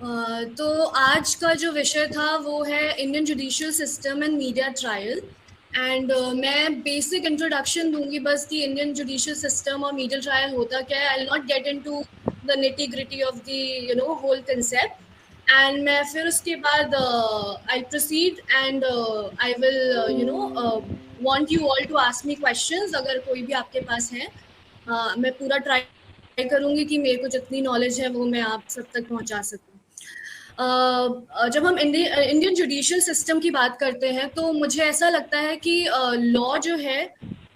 तो आज का जो विषय था वो है Indian judicial system and media trial. And मैं बेसिक इंट्रोडक्शन दूंगी बस कि इंडियन जुडिशियल सिस्टम और मीडिया ट्रायल होता क्या है। I will not get into the nitty gritty of the whole concept. And मैं फिर उसके बाद I proceed and I will want you all to ask me questions अगर कोई भी आपके पास है। मैं पूरा ट्राई करूंगी कि मेरे को जितनी नॉलेज है वो मैं आप सब तक पहुंचा सकूं। जब हम इंडियन जुडिशियल सिस्टम की बात करते हैं तो मुझे ऐसा लगता है कि लॉ जो है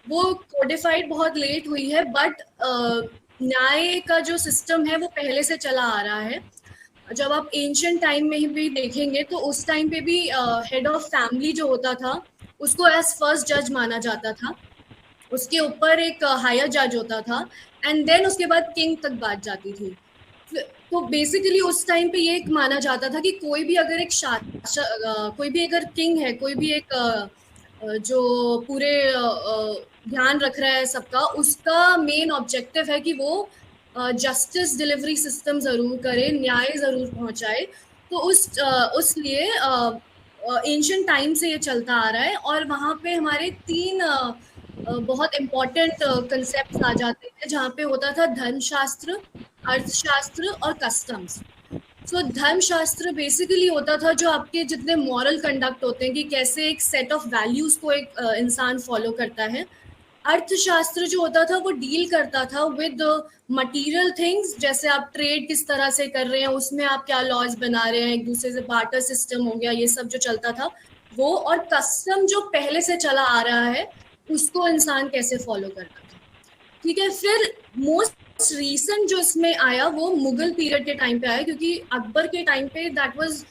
वो कोडिफाइड बहुत लेट हुई है, बट न्याय का जो सिस्टम है वो पहले से चला आ रहा है। जब आप एंशियंट टाइम में भी देखेंगे तो उस टाइम पे भी हेड ऑफ फैमिली जो होता था उसको एज फर्स्ट जज माना जाता था। उसके ऊपर एक हायर जज होता था एंड देन उसके बाद किंग तक बात जाती थी। तो बेसिकली उस टाइम पे ये माना जाता था कि कोई भी अगर एक कोई भी अगर किंग है, कोई भी एक जो पूरे ध्यान रख रहा है सबका, उसका मेन ऑब्जेक्टिव है कि वो जस्टिस डिलीवरी सिस्टम जरूर करे, न्याय जरूर पहुंचाए। तो उस लिए एंशियंट टाइम से ये चलता आ रहा है और वहाँ पे हमारे तीन बहुत इम्पोर्टेंट कंसेप्ट आ जाते हैं जहाँ पे होता था धर्मशास्त्र, अर्थशास्त्र और कस्टम्स। सो धर्मशास्त्र बेसिकली होता था जो आपके जितने मॉरल कंडक्ट होते हैं कि कैसे एक सेट ऑफ वैल्यूज को एक इंसान फॉलो करता है। अर्थशास्त्र जो होता था वो डील करता था विद मटेरियल थिंग्स, जैसे आप ट्रेड किस तरह से कर रहे हैं, उसमें आप क्या लॉज बना रहे हैं, एक दूसरे से बार्टर सिस्टम हो गया, ये सब जो चलता था वो। और कस्टम जो पहले से चला आ रहा है उसको इंसान कैसे फॉलो करता था। ठीक है, फिर मोस्ट रीसेंट जो इसमें आया वो मुगल पीरियड के टाइम पे आया, क्योंकि अकबर के टाइम पे दैट वाज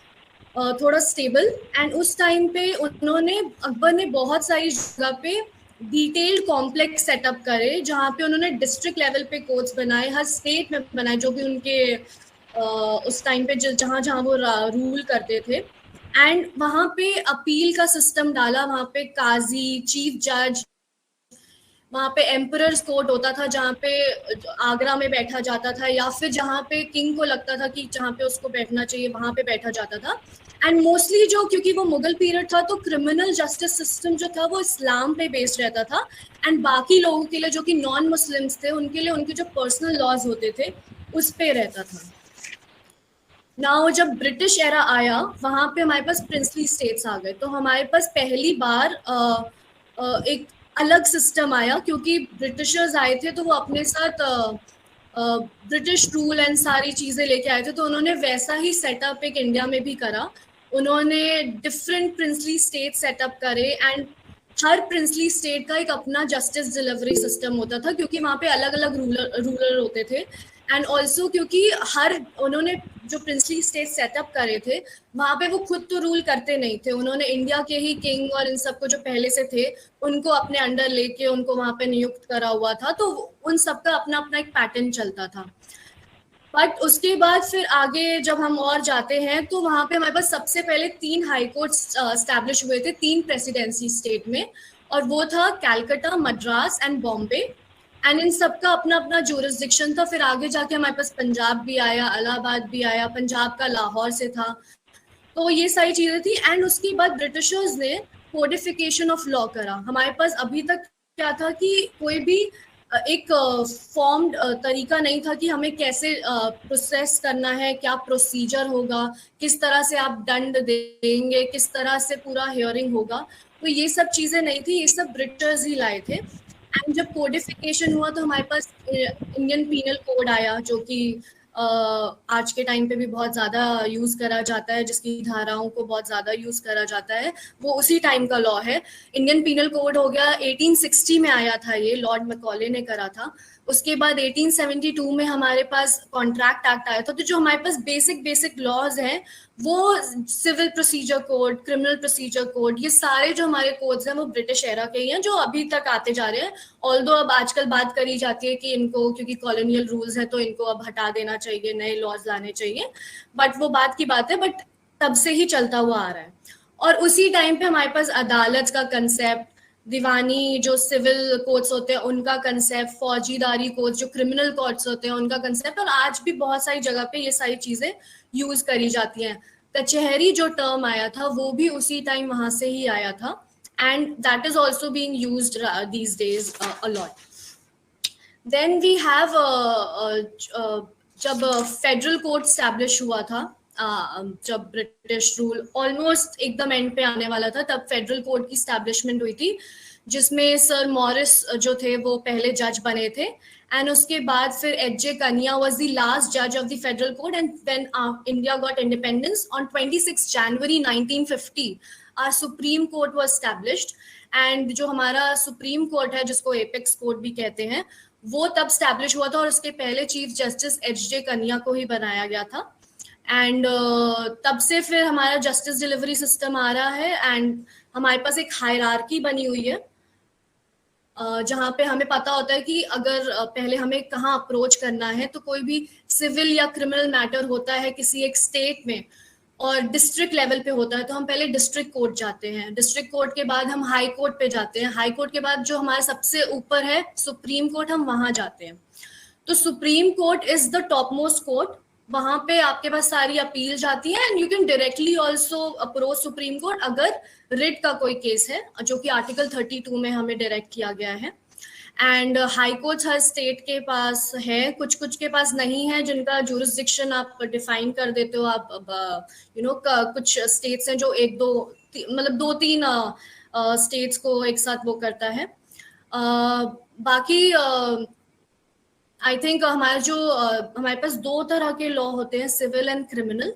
थोड़ा स्टेबल। एंड उस टाइम पे अकबर ने बहुत सारी जगह पे डिटेल्ड कॉम्प्लेक्स सेटअप करे जहाँ पे उन्होंने डिस्ट्रिक्ट लेवल पे कोर्ट्स बनाए, हर स्टेट में बनाए, जो भी उनके उस टाइम पे जहाँ जहाँ वो रूल करते थे। एंड वहाँ पे अपील का सिस्टम डाला, वहाँ पे काजी, चीफ जज, वहाँ पे एम्परर्स कोर्ट होता था जहाँ पे आगरा में बैठा जाता था, या फिर जहाँ पे किंग को लगता था कि जहाँ पे उसको बैठना चाहिए वहाँ पे बैठा जाता था। एंड मोस्टली जो, क्योंकि वो मुगल पीरियड था तो क्रिमिनल जस्टिस सिस्टम जो था वो इस्लाम पे बेस्ड रहता था। एंड बाकी लोगों के लिए जो कि नॉन मुस्लिम्स थे उनके लिए उनके जो पर्सनल लॉज होते थे उस पे रहता था। नाउ जब ब्रिटिश एरा आया वहाँ पे हमारे पास प्रिंसली स्टेट्स आ गए, तो हमारे पास पहली बार एक अलग सिस्टम आया, क्योंकि ब्रिटिशर्स आए थे तो वो अपने साथ ब्रिटिश रूल एंड सारी चीजें लेके आए थे, तो उन्होंने वैसा ही सेटअप एक इंडिया में भी करा। उन्होंने डिफरेंट प्रिंसली स्टेट सेटअप करे एंड हर प्रिंसली स्टेट का एक अपना जस्टिस डिलीवरी सिस्टम होता था, क्योंकि वहाँ पे अलग अलग रूलर होते थे। एंड ऑल्सो क्योंकि उन्होंने जो प्रिंसली स्टेट सेटअप करे थे वहाँ पे वो खुद तो रूल करते नहीं थे, उन्होंने इंडिया के ही किंग और इन सबको जो पहले से थे उनको अपने अंडर लेके उनको वहाँ पे नियुक्त करा हुआ था, तो उन सबका अपना अपना एक पैटर्न चलता था। बट उसके बाद फिर आगे जब हम और जाते हैं तो वहाँ पे हमारे पास सबसे पहले 3 हाई कोर्ट स्टैब्लिश हुए थे 3 प्रेसिडेंसी स्टेट में, और वो था Calcutta, Madras and Bombay. And in सबका अपना अपना जुरिस्डिक्शन था। फिर आगे जाके हमारे पास पंजाब भी आया, इलाहाबाद भी आया, पंजाब का लाहौर से था, तो ये सारी चीजें थी। एंड उसके बाद ब्रिटिशर्स ने कोडिफिकेशन ऑफ लॉ करा। हमारे पास अभी तक क्या था कि कोई भी एक फॉर्म्ड तरीका नहीं था कि हमें कैसे प्रोसेस करना है, क्या प्रोसीजर होगा, किस तरह से आप दंड देंगे, किस तरह से पूरा हियरिंग होगा, तो ये सब चीजें नहीं थी, ये सब ब्रिटिशर्स ही लाए थे। एंड जब कोडिफिकेशन हुआ तो हमारे पास इंडियन पीनल कोड आया, जो कि आज के टाइम पे भी बहुत ज़्यादा यूज़ करा जाता है, जिसकी धाराओं को बहुत ज़्यादा यूज़ करा जाता है, वो उसी टाइम का लॉ है। इंडियन पीनल कोड हो गया 1860 में आया था, ये लॉर्ड मैकॉले ने करा था। उसके बाद 1872 में हमारे पास कॉन्ट्रैक्ट एक्ट आया था। तो जो हमारे पास बेसिक लॉज हैं वो civil procedure code, criminal procedure code, ये सारे जो हमारे कोड्स हैं वो ब्रिटिश एरा के ही हैं जो अभी तक आते जा रहे हैं। ऑल्दो अब आजकल बात करी जाती है कि इनको, क्योंकि कॉलोनियल रूल्स हैं तो इनको अब हटा देना चाहिए, नए लॉज लाने चाहिए, बट वो बात की बात है, बट तब से ही चलता हुआ आ रहा है। और उसी टाइम पे हमारे पास अदालत का कंसेप्ट, दीवानी जो सिविल कोर्ट्स होते हैं उनका कंसेप्ट, फौजीदारी कोर्ट्स जो क्रिमिनल कोर्ट्स होते हैं उनका कंसेप्ट, और आज भी बहुत सारी जगह पे ये सारी चीजें यूज करी जाती हैं। कचहरी जो टर्म आया था वो भी उसी टाइम वहां से ही आया था, and that is also being used these days a lot. Then we have जब फेडरल कोर्ट स्टैब्लिश हुआ था, जब ब्रिटिश रूल ऑलमोस्ट एकदम एंड पे आने वाला था, तब फेडरल कोर्ट की स्टैब्लिशमेंट हुई थी, जिसमें सर मॉरिस जो थे वो पहले जज बने थे, एंड उसके बाद फिर H J. Kania was the last जज of the federal court, and when India got independence on 26 January 1950 our Supreme Court was established. And जो हमारा सुप्रीम कोर्ट है, जिसको एपेक्स कोर्ट भी कहते हैं, वो तब स्टैब्लिश हुआ था, और उसके पहले चीफ जस्टिस एच.जे. कनिया को ही बनाया गया था। एंड तब से फिर हमारा जस्टिस डिलीवरी सिस्टम आ रहा है, एंड हमारे पास एक हायरार्की बनी हुई है, जहाँ पे हमें पता होता है कि अगर पहले हमें कहाँ अप्रोच करना है। तो कोई भी सिविल या क्रिमिनल मैटर होता है किसी एक स्टेट में और डिस्ट्रिक्ट लेवल पे होता है, तो हम पहले डिस्ट्रिक्ट कोर्ट जाते हैं, डिस्ट्रिक्ट कोर्ट के बाद हम हाई कोर्ट पे जाते हैं, हाई कोर्ट के बाद जो हमारे सबसे ऊपर है सुप्रीम कोर्ट, हम वहां जाते हैं। तो supreme court is the top most court, वहां पे आपके पास सारी अपील जाती है, and you can directly also approach supreme court अगर रिट का कोई केस है, जो कि आर्टिकल 32 में हमें डायरेक्ट किया गया है। And high court her state के पास है, कुछ कुछ के पास नहीं है, जिनका जुरिस्डिक्शन आप डिफाइन कर देते हो आप, कुछ स्टेट्स हैं जो एक दो मतलब 2-3 स्टेट्स को एक साथ वो करता है। बाकी आई थिंक हमारे पास 2 तरह के लॉ होते हैं, civil and criminal.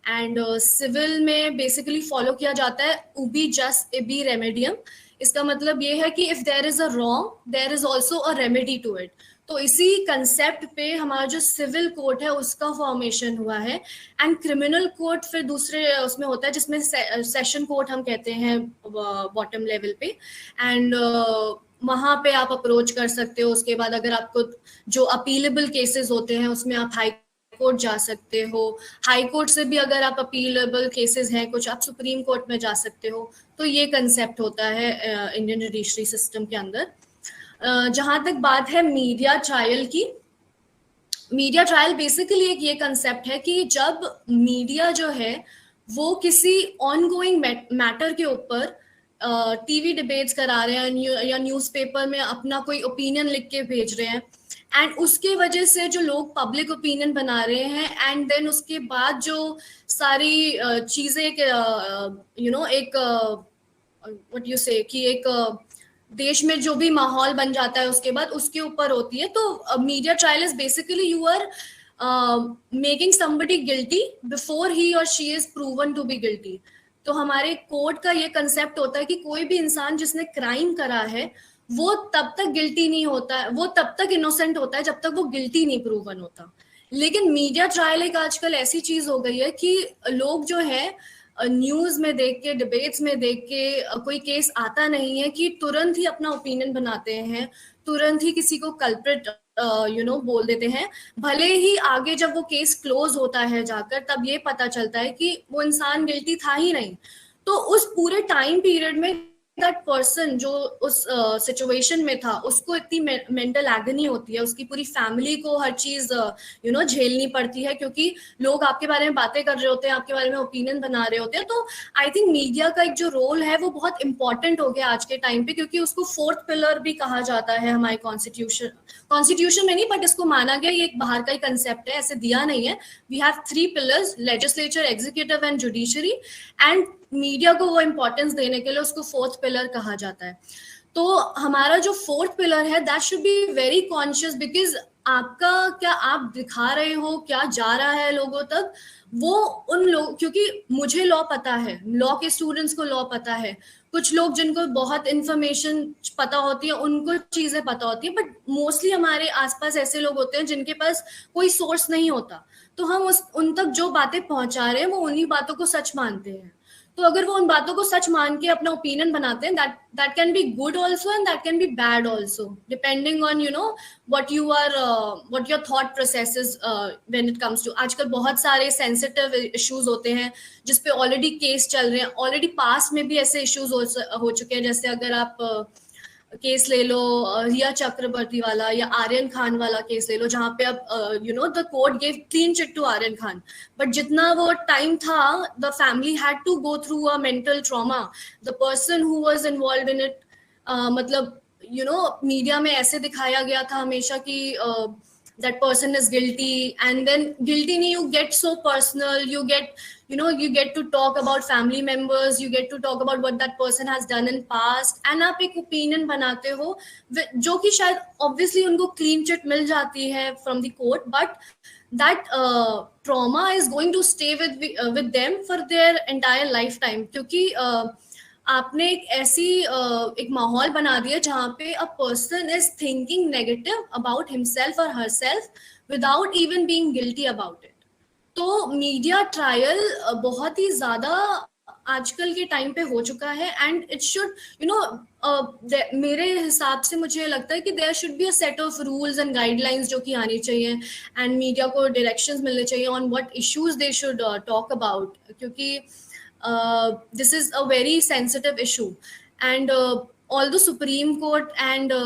And civil में बेसिकली फॉलो किया जाता है उबी जस इबी रेमेडियम। इसका मतलब ये है कि if there is a wrong there is also a remedy to it. तो इसी कंसेप्ट पे हमारा जो सिविल कोर्ट है उसका फॉर्मेशन हुआ है, एंड क्रिमिनल कोर्ट फिर दूसरे उसमें होता है, जिसमें सेशन कोर्ट हम कहते हैं बॉटम लेवल पे। एंड वहां पे आप अप्रोच कर सकते हो। उसके बाद अगर आपको जो अपीलेबल केसेस होते हैं उसमें आप हाई कोर्ट जा सकते हो, हाई कोर्ट से भी अगर आप अपीलेबल केसेस हैं कुछ, आप सुप्रीम कोर्ट में जा सकते हो। तो ये कंसेप्ट होता है इंडियन जुडिशरी सिस्टम के अंदर। जहां तक बात है मीडिया ट्रायल की, मीडिया ट्रायल बेसिकली एक ये कंसेप्ट है कि जब मीडिया जो है वो किसी ऑनगोइंग मैटर के ऊपर टीवी डिबेट्स करा रहे हैं या न्यूज़पेपर में अपना कोई ओपिनियन लिख के भेज रहे हैं, एंड उसके वजह से जो लोग पब्लिक ओपिनियन बना रहे हैं, एंड देन उसके बाद जो सारी चीजें एक व्हाट यू से कि एक देश में जो भी माहौल बन जाता है उसके बाद उसके ऊपर होती है। तो media trial is basically you are making somebody guilty before he और she is proven to be guilty. तो हमारे कोर्ट का ये कंसेप्ट होता है कि कोई भी इंसान जिसने क्राइम करा है वो तब तक गिल्टी नहीं होता है, वो तब तक इनोसेंट होता है जब तक वो गिल्टी नहीं प्रूवन होता। लेकिन मीडिया ट्रायल एक आजकल ऐसी चीज हो गई है कि लोग जो है न्यूज में देख के, डिबेट्स में देख के कोई केस आता नहीं है कि तुरंत ही अपना ओपिनियन बनाते हैं, तुरंत ही किसी को कल्प्रिट बोल देते हैं। भले ही आगे जब वो केस क्लोज होता है जाकर तब ये पता चलता है कि वो इंसान गिल्टी था ही नहीं। तो उस पूरे टाइम पीरियड में दैट पर्सन जो उस सिचुएशन में था उसको इतनी मेंटल एगनी होती है, उसकी पूरी फैमिली को हर चीज झेलनी पड़ती है, क्योंकि लोग आपके बारे में बातें कर रहे होते हैं, आपके बारे में ओपिनियन बना रहे होते हैं। तो आई थिंक मीडिया का एक जो रोल है वो बहुत इंपॉर्टेंट हो गया आज के टाइम पे, क्योंकि उसको 4th पिलर भी कहा जाता है हमारे कॉन्स्टिट्यूशन में नहीं, बट इसको माना गया, ये एक बाहर का ही कंसेप्ट है, ऐसे दिया नहीं है। We have 3 pillars, legislature, executive and judiciary, and media को वो इंपॉर्टेंस देने के लिए उसको 4th पिलर कहा जाता है। तो हमारा जो 4th पिलर है that should be very conscious, because आपका क्या आप दिखा रहे हो, क्या जा रहा है लोगों तक, वो उन लोग, क्योंकि मुझे लॉ पता है, लॉ के स्टूडेंट्स को लॉ पता है, कुछ लोग जिनको बहुत इंफॉर्मेशन पता होती है उनको चीजें पता होती है, बट मोस्टली हमारे आसपास ऐसे लोग होते हैं जिनके पास कोई सोर्स नहीं होता। तो हम उन तक जो बातें पहुंचा रहे हैं वो उन्हीं बातों को सच मानते हैं। तो अगर वो उन बातों को सच मान के अपना ओपिनियन बनाते हैं, that can be good also and that can be bad also, depending on what you are what your thought processes when it comes to. आजकल बहुत सारे सेंसिटिव इश्यूज होते हैं जिसपे ऑलरेडी केस चल रहे हैं, ऑलरेडी पास्ट में भी ऐसे इश्यूज हो चुके हैं। जैसे अगर आप केस ले लो रिया चक्रवर्ती वाला या आर्यन खान वाला केस ले लो, जहाँ पे अब the court gave clean chit to Aryan Khan, but जितना वो टाइम था the family had to go through a mental trauma, the person who was involve in it, मतलब मीडिया में ऐसे दिखाया गया था हमेशा कि that person is guilty, and then guilty nahi, you get so personal, you get to talk about family members, you get to talk about what that person has done in past, and आप एक opinion बनाते हो जो कि शायद obviously उनको clean chit मिल जाती है from the court, but that trauma is going to stay with them for their entire lifetime, क्योंकि आपने एक ऐसी एक माहौल बना दिया जहाँ पे a person is thinking negative about himself और herself without even being guilty about it. तो मीडिया ट्रायल बहुत ही ज्यादा आजकल के टाइम पे हो चुका है, एंड इट शुड मेरे हिसाब से मुझे लगता है कि there should be a set of rules and guidelines जो कि आनी चाहिए, एंड मीडिया को डायरेक्शंस मिलने चाहिए on what issues they should talk about, क्योंकि this is a very sensitive issue, and although Supreme Court and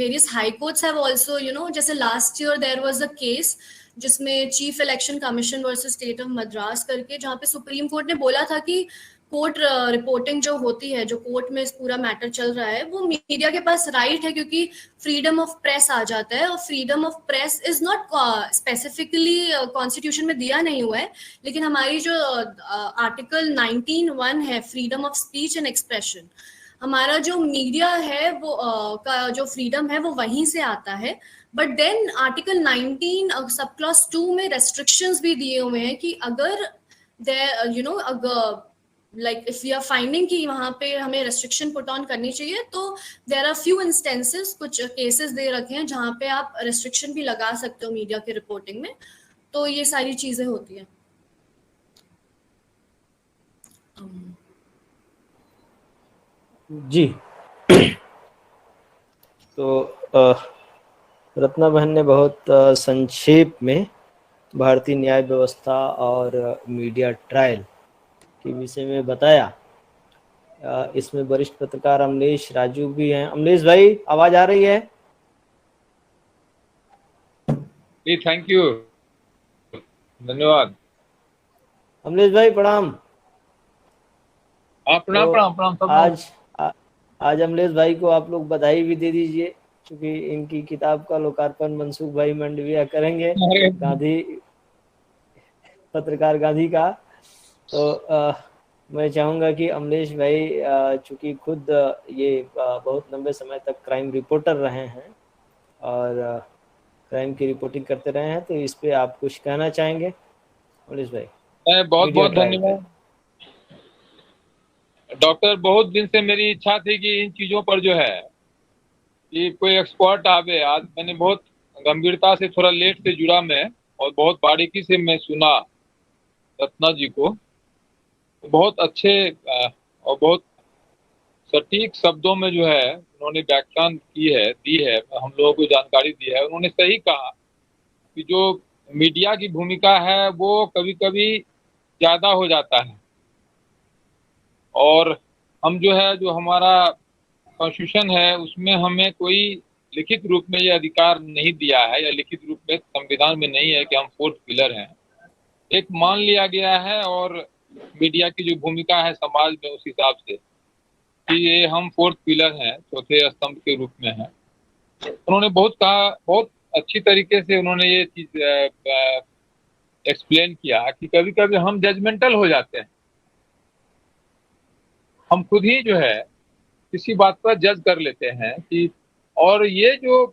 various high courts have also जैसे last year there was a case जिसमें chief election commission versus state of Madras करके, जहाँ पे supreme court ने बोला था कि कोर्ट रिपोर्टिंग जो होती है, जो कोर्ट में पूरा मैटर चल रहा है, वो मीडिया के पास राइट है, क्योंकि फ्रीडम ऑफ प्रेस आ जाता है, और freedom of press is not specifically constitution में दिया नहीं हुआ है, लेकिन हमारी जो आर्टिकल 19(1) है, freedom of speech and expression, हमारा जो मीडिया है वो का जो फ्रीडम है वो वहीं से आता है। But then article 19 sub clause 2 में रेस्ट्रिक्शंस भी दिए हुए हैं कि अगर अगर like if you are finding कि वहां पे हमें रेस्ट्रिक्शन पुट ऑन करनी चाहिए, तो देयर आर फ्यू इंस्टेंसेस, कुछ केसेस दे रखे हैं जहां पे आप रेस्ट्रिक्शन भी लगा सकते हो मीडिया के रिपोर्टिंग में। तो ये सारी चीजें होती हैं। जी तो रत्ना बहन ने बहुत संक्षेप में भारतीय न्याय व्यवस्था और मीडिया ट्रायल के विषय में बताया। इसमें वरिष्ठ पत्रकार अमलेश राजू भी हैं। अमलेश भाई, आवाज आ रही है? जी, थैंक यू, धन्यवाद। अमलेश भाई प्रणाम। प्रणाम प्रणाम सब। आज अमलेश भाई को आप लोग बधाई भी दे दीजिए, क्योंकि इनकी किताब का लोकार्पण मनसुख भाई मंडविया करेंगे, गांधी पत्रकार गांधी का। तो मैं चाहूंगा कि अमलेश भाई चूंकि खुद ये बहुत लंबे समय तक क्राइम रिपोर्टर रहे हैं और क्राइम की रिपोर्टिंग करते रहे हैं, तो इस पे आप कुछ कहना चाहेंगे अमलेश भाई? बहुत बहुत धन्यवाद डॉक्टर। बहुत दिन से मेरी इच्छा थी कि इन चीजों पर जो है कि कोई एक्सपर्ट आवे। आज मैंने बहुत गंभीरता से, थोड़ा लेट से जुड़ा मैं, और बहुत बारीकी से मैं सुना रत्ना जी को। बहुत अच्छे और बहुत सटीक शब्दों में जो है उन्होंने व्याख्यान दी है, हम लोगों को जानकारी दी है। उन्होंने सही कहा कि जो मीडिया की भूमिका है वो कभी कभी ज्यादा हो जाता है, और हम जो हमारा कॉन्स्टिट्यूशन है उसमें हमें कोई लिखित रूप में ये अधिकार नहीं दिया है, या लिखित रूप में संविधान में नहीं है कि हम फोर्थ पिलर हैं। एक मान लिया गया है, और मीडिया की जो भूमिका है समाज में उस हिसाब से कि ये हम फोर्थ पिलर हैं, चौथे स्तंभ के रूप में है। उन्होंने बहुत अच्छी तरीके से उन्होंने ये चीज एक्सप्लेन किया कि कभी कभी हम जजमेंटल हो जाते हैं, हम खुद ही जो है किसी बात पर जज कर लेते हैं कि, और ये जो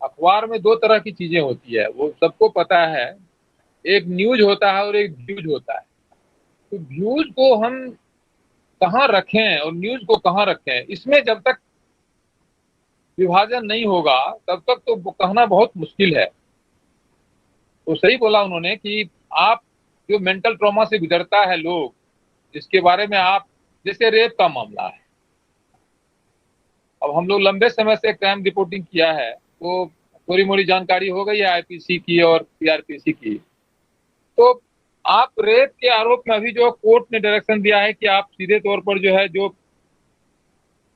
अखबार में दो तरह की चीजें होती है वो सबको पता है, एक न्यूज होता है और एक व्यूज होता है। तो व्यूज को हम कहाँ रखें और न्यूज को कहाँ रखें, इसमें जब तक विभाजन नहीं होगा तब तक तो कहना बहुत मुश्किल है। तो सही बोला उन्होंने कि आप जो मेंटल ट्रॉमा से गुजरता है लोग, जिसके बारे में आप, जैसे रेप का मामला है, अब हम लोग लंबे समय से क्राइम रिपोर्टिंग किया है, तो थोड़ी मोड़ी जानकारी हो गई है आईपीसी की और सीआरपीसी की। तो आप रेप के आरोप में अभी जो कोर्ट ने डायरेक्शन दिया है कि आप सीधे तौर पर जो है, जो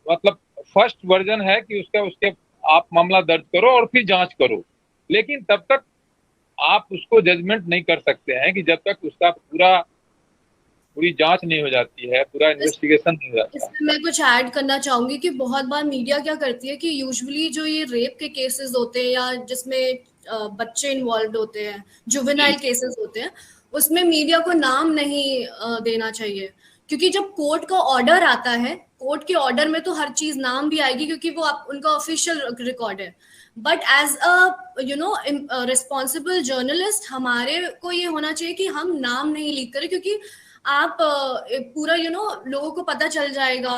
मतलब फर्स्ट वर्जन है कि उसके आप मामला दर्ज करो और फिर जांच करो, लेकिन तब तक आप उसको जजमेंट नहीं कर सकते हैं कि जब तक उसका पूरी जांच नहीं हो जाती है, पूरा इन्वेस्टिगेशन नहीं हो जाता। इसमें मैं कुछ ऐड करना चाहूंगी कि बहुत बार मीडिया क्या करती है कि यूजुअली जो ये रेप के केसेस होते हैं या जिसमें बच्चे इन्वॉल्व होते हैं, जुवेनाइल केसेस होते हैं, उसमें मीडिया को नाम नहीं देना चाहिए, क्योंकि जब कोर्ट का ऑर्डर आता है, कोर्ट के ऑर्डर में तो हर चीज नाम भी आएगी क्योंकि वो उनका ऑफिशियल रिकॉर्ड है। But as a responsible journalist हमारे को ये होना चाहिए कि हम नाम नहीं लीक करें, क्योंकि आप पूरा लोगों को पता चल जाएगा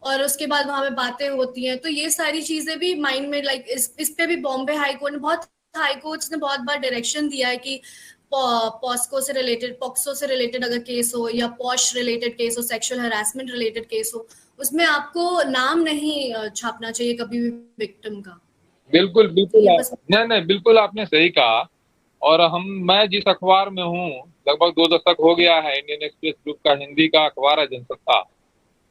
और उसके बाद वहां पे बातें होती हैं। तो ये सारी चीजें भी माइंड में, लाइक इस पे भी बॉम्बे हाई कोर्ट ने हाई कोर्ट्स ने बहुत बार डायरेक्शन दिया है कि पॉस्को से रिलेटेड, पॉक्सो से रिलेटेड अगर केस हो या पॉश रिलेटेड केस हो, सेक्सुअल हरासमेंट रिलेटेड केस हो, उसमें आपको नाम नहीं छापना चाहिए कभी भी विक्टिम का। बिल्कुल नहीं, बिल्कुल आपने सही कहा। और मैं जिस अखबार में हूँ, लगभग 2 दशक हो गया है, इंडियन एक्सप्रेस ग्रुप का हिंदी का अखबार है जनसत्ता,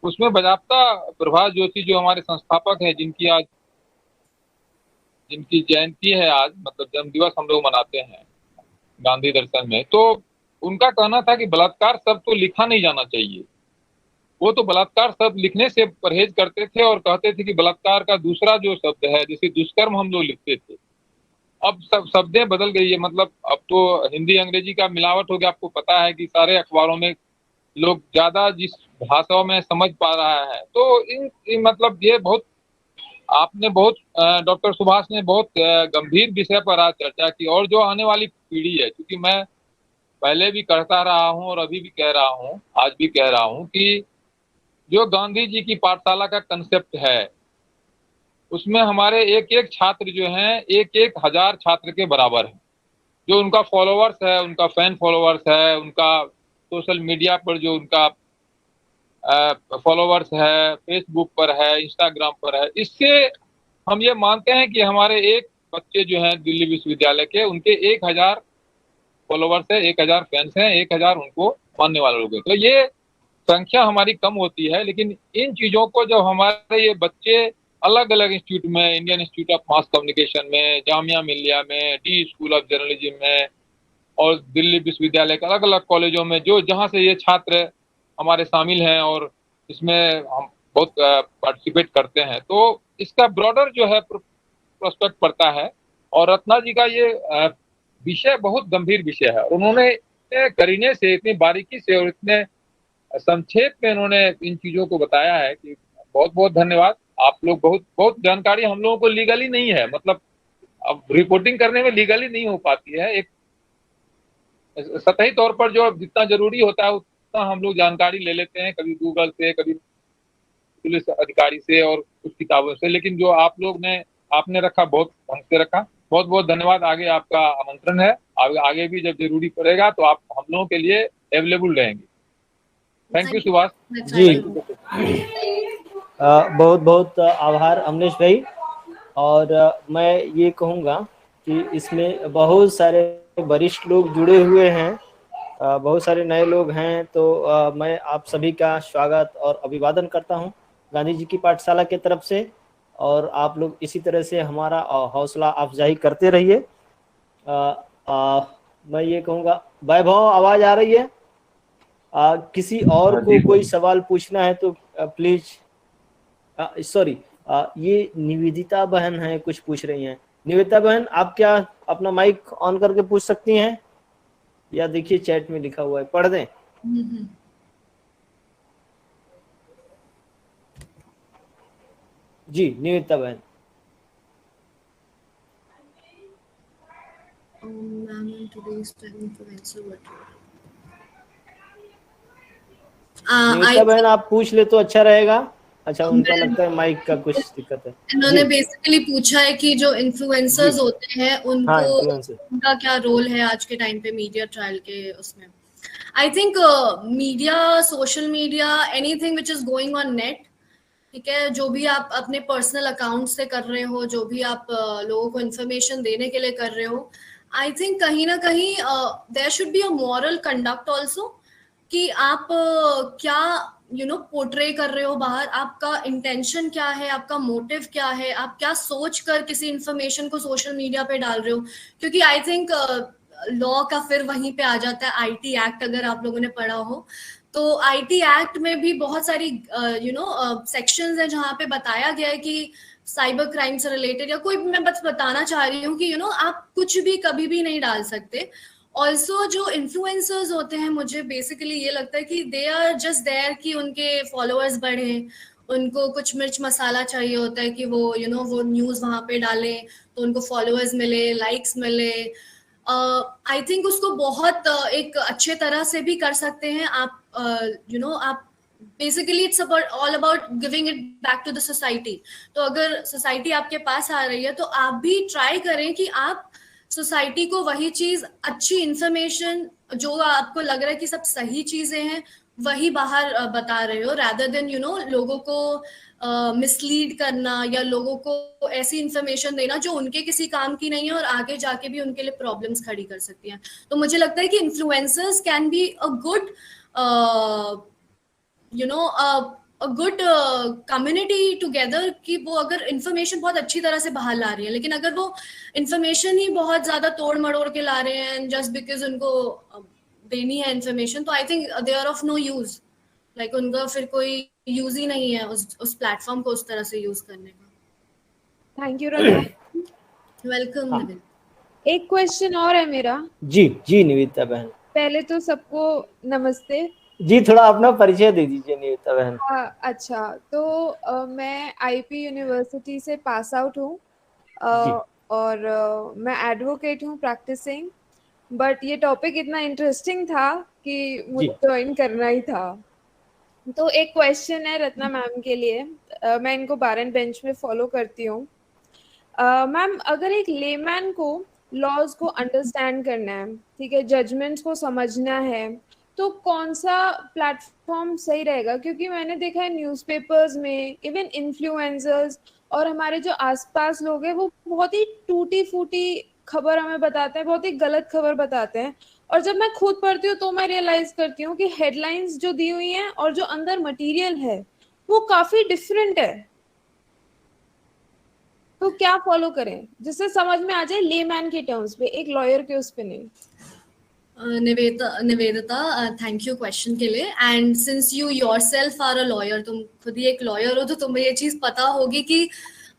उसमें बजाबता प्रभात जोशी जो हमारे संस्थापक हैं, जिनकी जयंती है आज, मतलब जन्म दिवस हम लोग मनाते हैं गांधी दर्शन में, तो उनका कहना था कि बलात्कार शब्द तो लिखा नहीं जाना चाहिए। वो तो बलात्कार शब्द लिखने से परहेज करते थे और कहते थे कि बलात्कार का दूसरा जो शब्द है, जैसे दुष्कर्म हम लोग लिखते थे, अब सब शब्दें बदल गई है। मतलब अब तो हिंदी अंग्रेजी का मिलावट हो गया। आपको पता है कि सारे अखबारों में लोग ज्यादा जिस भाषाओं में समझ पा रहा है, तो इन मतलब ये बहुत, आपने बहुत, डॉक्टर सुभाष ने बहुत गंभीर विषय पर आज चर्चा की। और जो आने वाली पीढ़ी है, क्योंकि मैं पहले भी कहता रहा हूँ और अभी भी कह रहा हूँ, आज भी कह रहा हूँ कि जो गांधी जी की पाठशाला का कंसेप्ट है, उसमें हमारे एक एक छात्र जो हैं, एक एक हजार छात्र के बराबर है। जो उनका फॉलोवर्स है, उनका फैन फॉलोवर्स है, उनका सोशल मीडिया पर जो उनका फॉलोवर्स है, फेसबुक पर है, इंस्टाग्राम पर है, इससे हम ये मानते हैं कि हमारे एक बच्चे जो हैं दिल्ली विश्वविद्यालय के, उनके 1000 फॉलोवर्स है, 1000 फैंस हैं, 1000 उनको मानने वाले लोग हैं। तो ये संख्या हमारी कम होती है, लेकिन इन चीजों को जब हमारे ये बच्चे अलग अलग इंस्टीट्यूट में, Indian institute of mass communication में, जामिया मिलिया में, डी स्कूल ऑफ जर्नलिज्म में और दिल्ली विश्वविद्यालय के अलग अलग कॉलेजों में, जो जहाँ से ये छात्र हमारे शामिल हैं और इसमें हम बहुत पार्टिसिपेट करते हैं, तो इसका ब्रॉडर जो है प्रोस्पेक्ट पड़ता है। और रत्ना जी का ये विषय बहुत गंभीर विषय है, और उन्होंने इतने करीने से, इतनी बारीकी से और इतने संक्षेप में उन्होंने इन चीजों को बताया है कि बहुत बहुत धन्यवाद। आप लोग बहुत जानकारी हम लोगों को लीगली नहीं है, मतलब अब रिपोर्टिंग करने में लीगली नहीं हो पाती है। एक सतही तौर पर जो जितना जरूरी होता है उतना हम लोग जानकारी ले लेते हैं, कभी गूगल से, कभी पुलिस अधिकारी से और कुछ किताबों से, लेकिन जो आप लोग ने आपने रखा, बहुत ढंग से रखा। बहुत बहुत धन्यवाद। आगे आपका आमंत्रण है, आगे भी जब जरूरी पड़ेगा तो आप हम लोगों के लिए अवेलेबल रहेंगे। Thank you Subhash ji. बहुत बहुत आभार अमनीश भाई। और मैं ये कहूँगा कि इसमें बहुत सारे वरिष्ठ लोग जुड़े हुए हैं, बहुत सारे नए लोग हैं, तो मैं आप सभी का स्वागत और अभिवादन करता हूं गांधी जी की पाठशाला के तरफ से। और आप लोग इसी तरह से हमारा हौसला अफजाई करते रहिए। मैं ये कहूँगा, वैभव आवाज आ रही है? किसी और को कोई सवाल पूछना है तो प्लीज। सॉरी, ये निवेदिता बहन है, कुछ पूछ रही हैं। निवेदिता बहन, आप क्या अपना माइक ऑन करके पूछ सकती हैं, या देखिए चैट में लिखा हुआ है, पढ़ दें? जी निवेदिता बहन। निवेदिता बहन आप पूछ ले तो अच्छा रहेगा। अच्छा, उनका लगता है माइक का कुछ दिक्कत है। इन्होंने बेसिकली पूछा है कि जो इन्फ्लुएंसर्स होते हैं उनको उनका क्या रोल है आज के टाइम पे मीडिया ट्रायल के उसमें। I think media, social media, anything which is going on net, ठीक है, जो भी आप अपने पर्सनल अकाउंट से कर रहे हो, जो भी आप लोगों को इन्फॉर्मेशन देने के लिए कर रहे हो, आई थिंक कहीं ना कहीं there should be a moral conduct also, कि आप क्या पोर्ट्रे कर रहे हो बाहर, आपका इंटेंशन क्या है, आपका मोटिव क्या है, आप क्या सोच कर किसी इंफॉर्मेशन को सोशल मीडिया पे डाल रहे हो। क्योंकि आई थिंक लॉ का फिर वहीं पे आ जाता है, आईटी एक्ट अगर आप लोगों ने पढ़ा हो, तो आईटी एक्ट में भी बहुत सारी सेक्शंस हैं जहाँ पे बताया गया है कि साइबर क्राइम से रिलेटेड या कोई, मैं बस बताना चाह रही हूँ कि आप कुछ भी कभी भी नहीं डाल सकते। ऑल्सो जो इन्फ्लुएंसर्स होते हैं, मुझे बेसिकली ये लगता है कि दे आर जस्ट देयर कि उनके फॉलोअर्स बढ़े, उनको कुछ मिर्च मसाला चाहिए होता है कि वो वो न्यूज़ वहाँ पे डालें तो उनको फॉलोअर्स मिले, लाइक्स मिले। आई थिंक उसको बहुत एक अच्छे तरह से भी कर सकते हैं आप। आप basically it's all about giving it back to the society. तो अगर सोसाइटी आपके पास आ रही है तो आप भी ट्राई करें कि आप सोसाइटी को वही चीज, अच्छी इंफॉर्मेशन जो आपको लग रहा है कि सब सही चीजें हैं, वही बाहर बता रहे हो, rather देन लोगों को मिसलीड करना या लोगों को ऐसी इंफॉर्मेशन देना जो उनके किसी काम की नहीं है और आगे जाके भी उनके लिए प्रॉब्लम्स खड़ी कर सकती हैं। तो मुझे लगता है कि influencers can be a good a good community together, कि वो अगर इंफॉर्मेशन बहुत अच्छी तरह से बाहर ला रही है। लेकिन अगर वो इंफॉर्मेशन ही बहुत ज्यादा तोड़ मड़ोड़ के ला रहे हैं जस्ट बिकॉज उनको देनी है इंफॉर्मेशन, तो I think they are of no use, like उनका फिर कोई यूज ही नहीं है उस प्लेटफॉर्म को उस तरह से यूज करने का। Thank you Ratna. वेलकम हाँ। निविन। एक क्वेश्चन और है मेरा। जी जी निविता बहन। पहले तो सबको नमस्ते जी, थोड़ा अपना परिचय दे दीजिए निविता बहन। अच्छा, तो मैं आईपी यूनिवर्सिटी से पास आउट हूँ जी। और मैं एडवोकेट हूँ प्रैक्टिसिंग, बट ये टॉपिक इतना इंटरेस्टिंग था कि मुझे ज्वाइन करना ही था। तो एक क्वेश्चन है रत्ना मैम के लिए। मैं इनको बार एंड बेंच में फॉलो करती हूँ। मैम, अगर एक लेमैन को लॉज को अंडरस्टैंड करना है, ठीक है, जजमेंट्स को समझना है, तो कौन सा प्लेटफॉर्म सही रहेगा? क्योंकि मैंने देखा है न्यूज़पेपर्स में, इवन इन्फ्लुएंसर्स और हमारे जो आसपास लोग हैं वो बहुत ही टूटी फूटी खबर हमें बताते हैं, बहुत ही गलत खबर बताते हैं। और जब मैं खुद पढ़ती हूँ तो मैं रियलाइज करती हूँ कि हेडलाइंस जो दी हुई हैं और जो अंदर मटेरियल है वो काफी डिफरेंट है। तो क्या फॉलो करें जिससे समझ में आ जाए लेमैन के टर्म्स पे, एक लॉयर के उस पे नहीं। निवेदिता, थैंक यू क्वेश्चन के लिए। And since you yourself are a lawyer, तुम खुद ही एक लॉयर हो, तो तुम्हें ये चीज पता होगी कि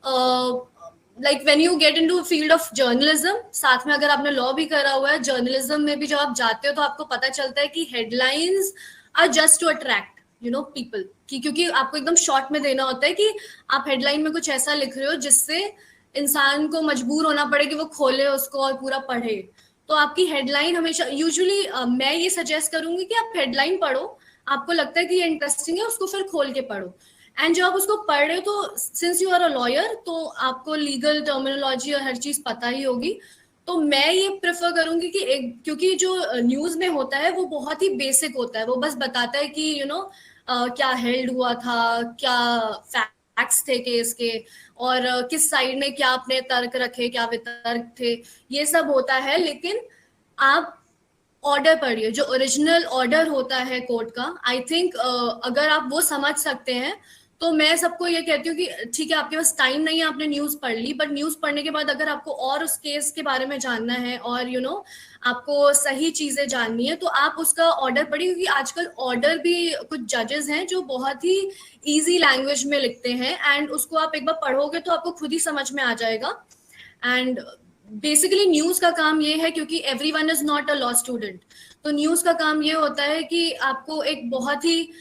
like when you get into field of journalism, साथ में अगर आपने लॉ भी करा हुआ है, जर्नलिज्म में भी जब आप जाते हो तो आपको पता चलता है कि headlines are just to attract people, कि क्योंकि आपको एकदम शॉर्ट में देना होता है कि आप हेडलाइन में कुछ ऐसा लिख रहे हो जिससे इंसान को मजबूर होना पड़े कि वो खोले उसको और पूरा पढ़े। तो आपकी हेडलाइन हमेशा, यूजुअली मैं ये सजेस्ट करूंगी कि आप हेडलाइन पढ़ो, आपको लगता है कि ये इंटरेस्टिंग है, उसको फिर खोल के पढ़ो। एंड जब आप उसको पढ़ रहे हो तो since you are a lawyer, तो आपको लीगल टर्मिनोलॉजी और हर चीज पता ही होगी। तो मैं ये प्रेफर करूंगी कि क्योंकि जो न्यूज में होता है वो बहुत ही बेसिक होता है, वो बस बताता है कि क्या हेल्ड हुआ था, क्या फैक्ट्स थे केस के, और किस साइड ने क्या अपने तर्क रखे, क्या वितर्क थे, ये सब होता है। लेकिन आप ऑर्डर पढ़िए, जो ओरिजिनल ऑर्डर होता है कोर्ट का। आई थिंक अगर आप वो समझ सकते हैं तो मैं सबको ये कहती हूँ कि ठीक है, आपके पास टाइम नहीं है, आपने न्यूज पढ़ ली, बट न्यूज पढ़ने के बाद अगर आपको और उस केस के बारे में जानना है और आपको सही चीजें जाननी है, तो आप उसका ऑर्डर पढ़िए। क्योंकि आजकल ऑर्डर भी कुछ जजेस हैं जो बहुत ही इजी लैंग्वेज में लिखते हैं, एंड उसको आप एक बार पढ़ोगे तो आपको खुद ही समझ में आ जाएगा। एंड बेसिकली न्यूज का काम ये है, क्योंकि everyone is not a law student, तो न्यूज का काम ये होता है कि आपको एक बहुत ही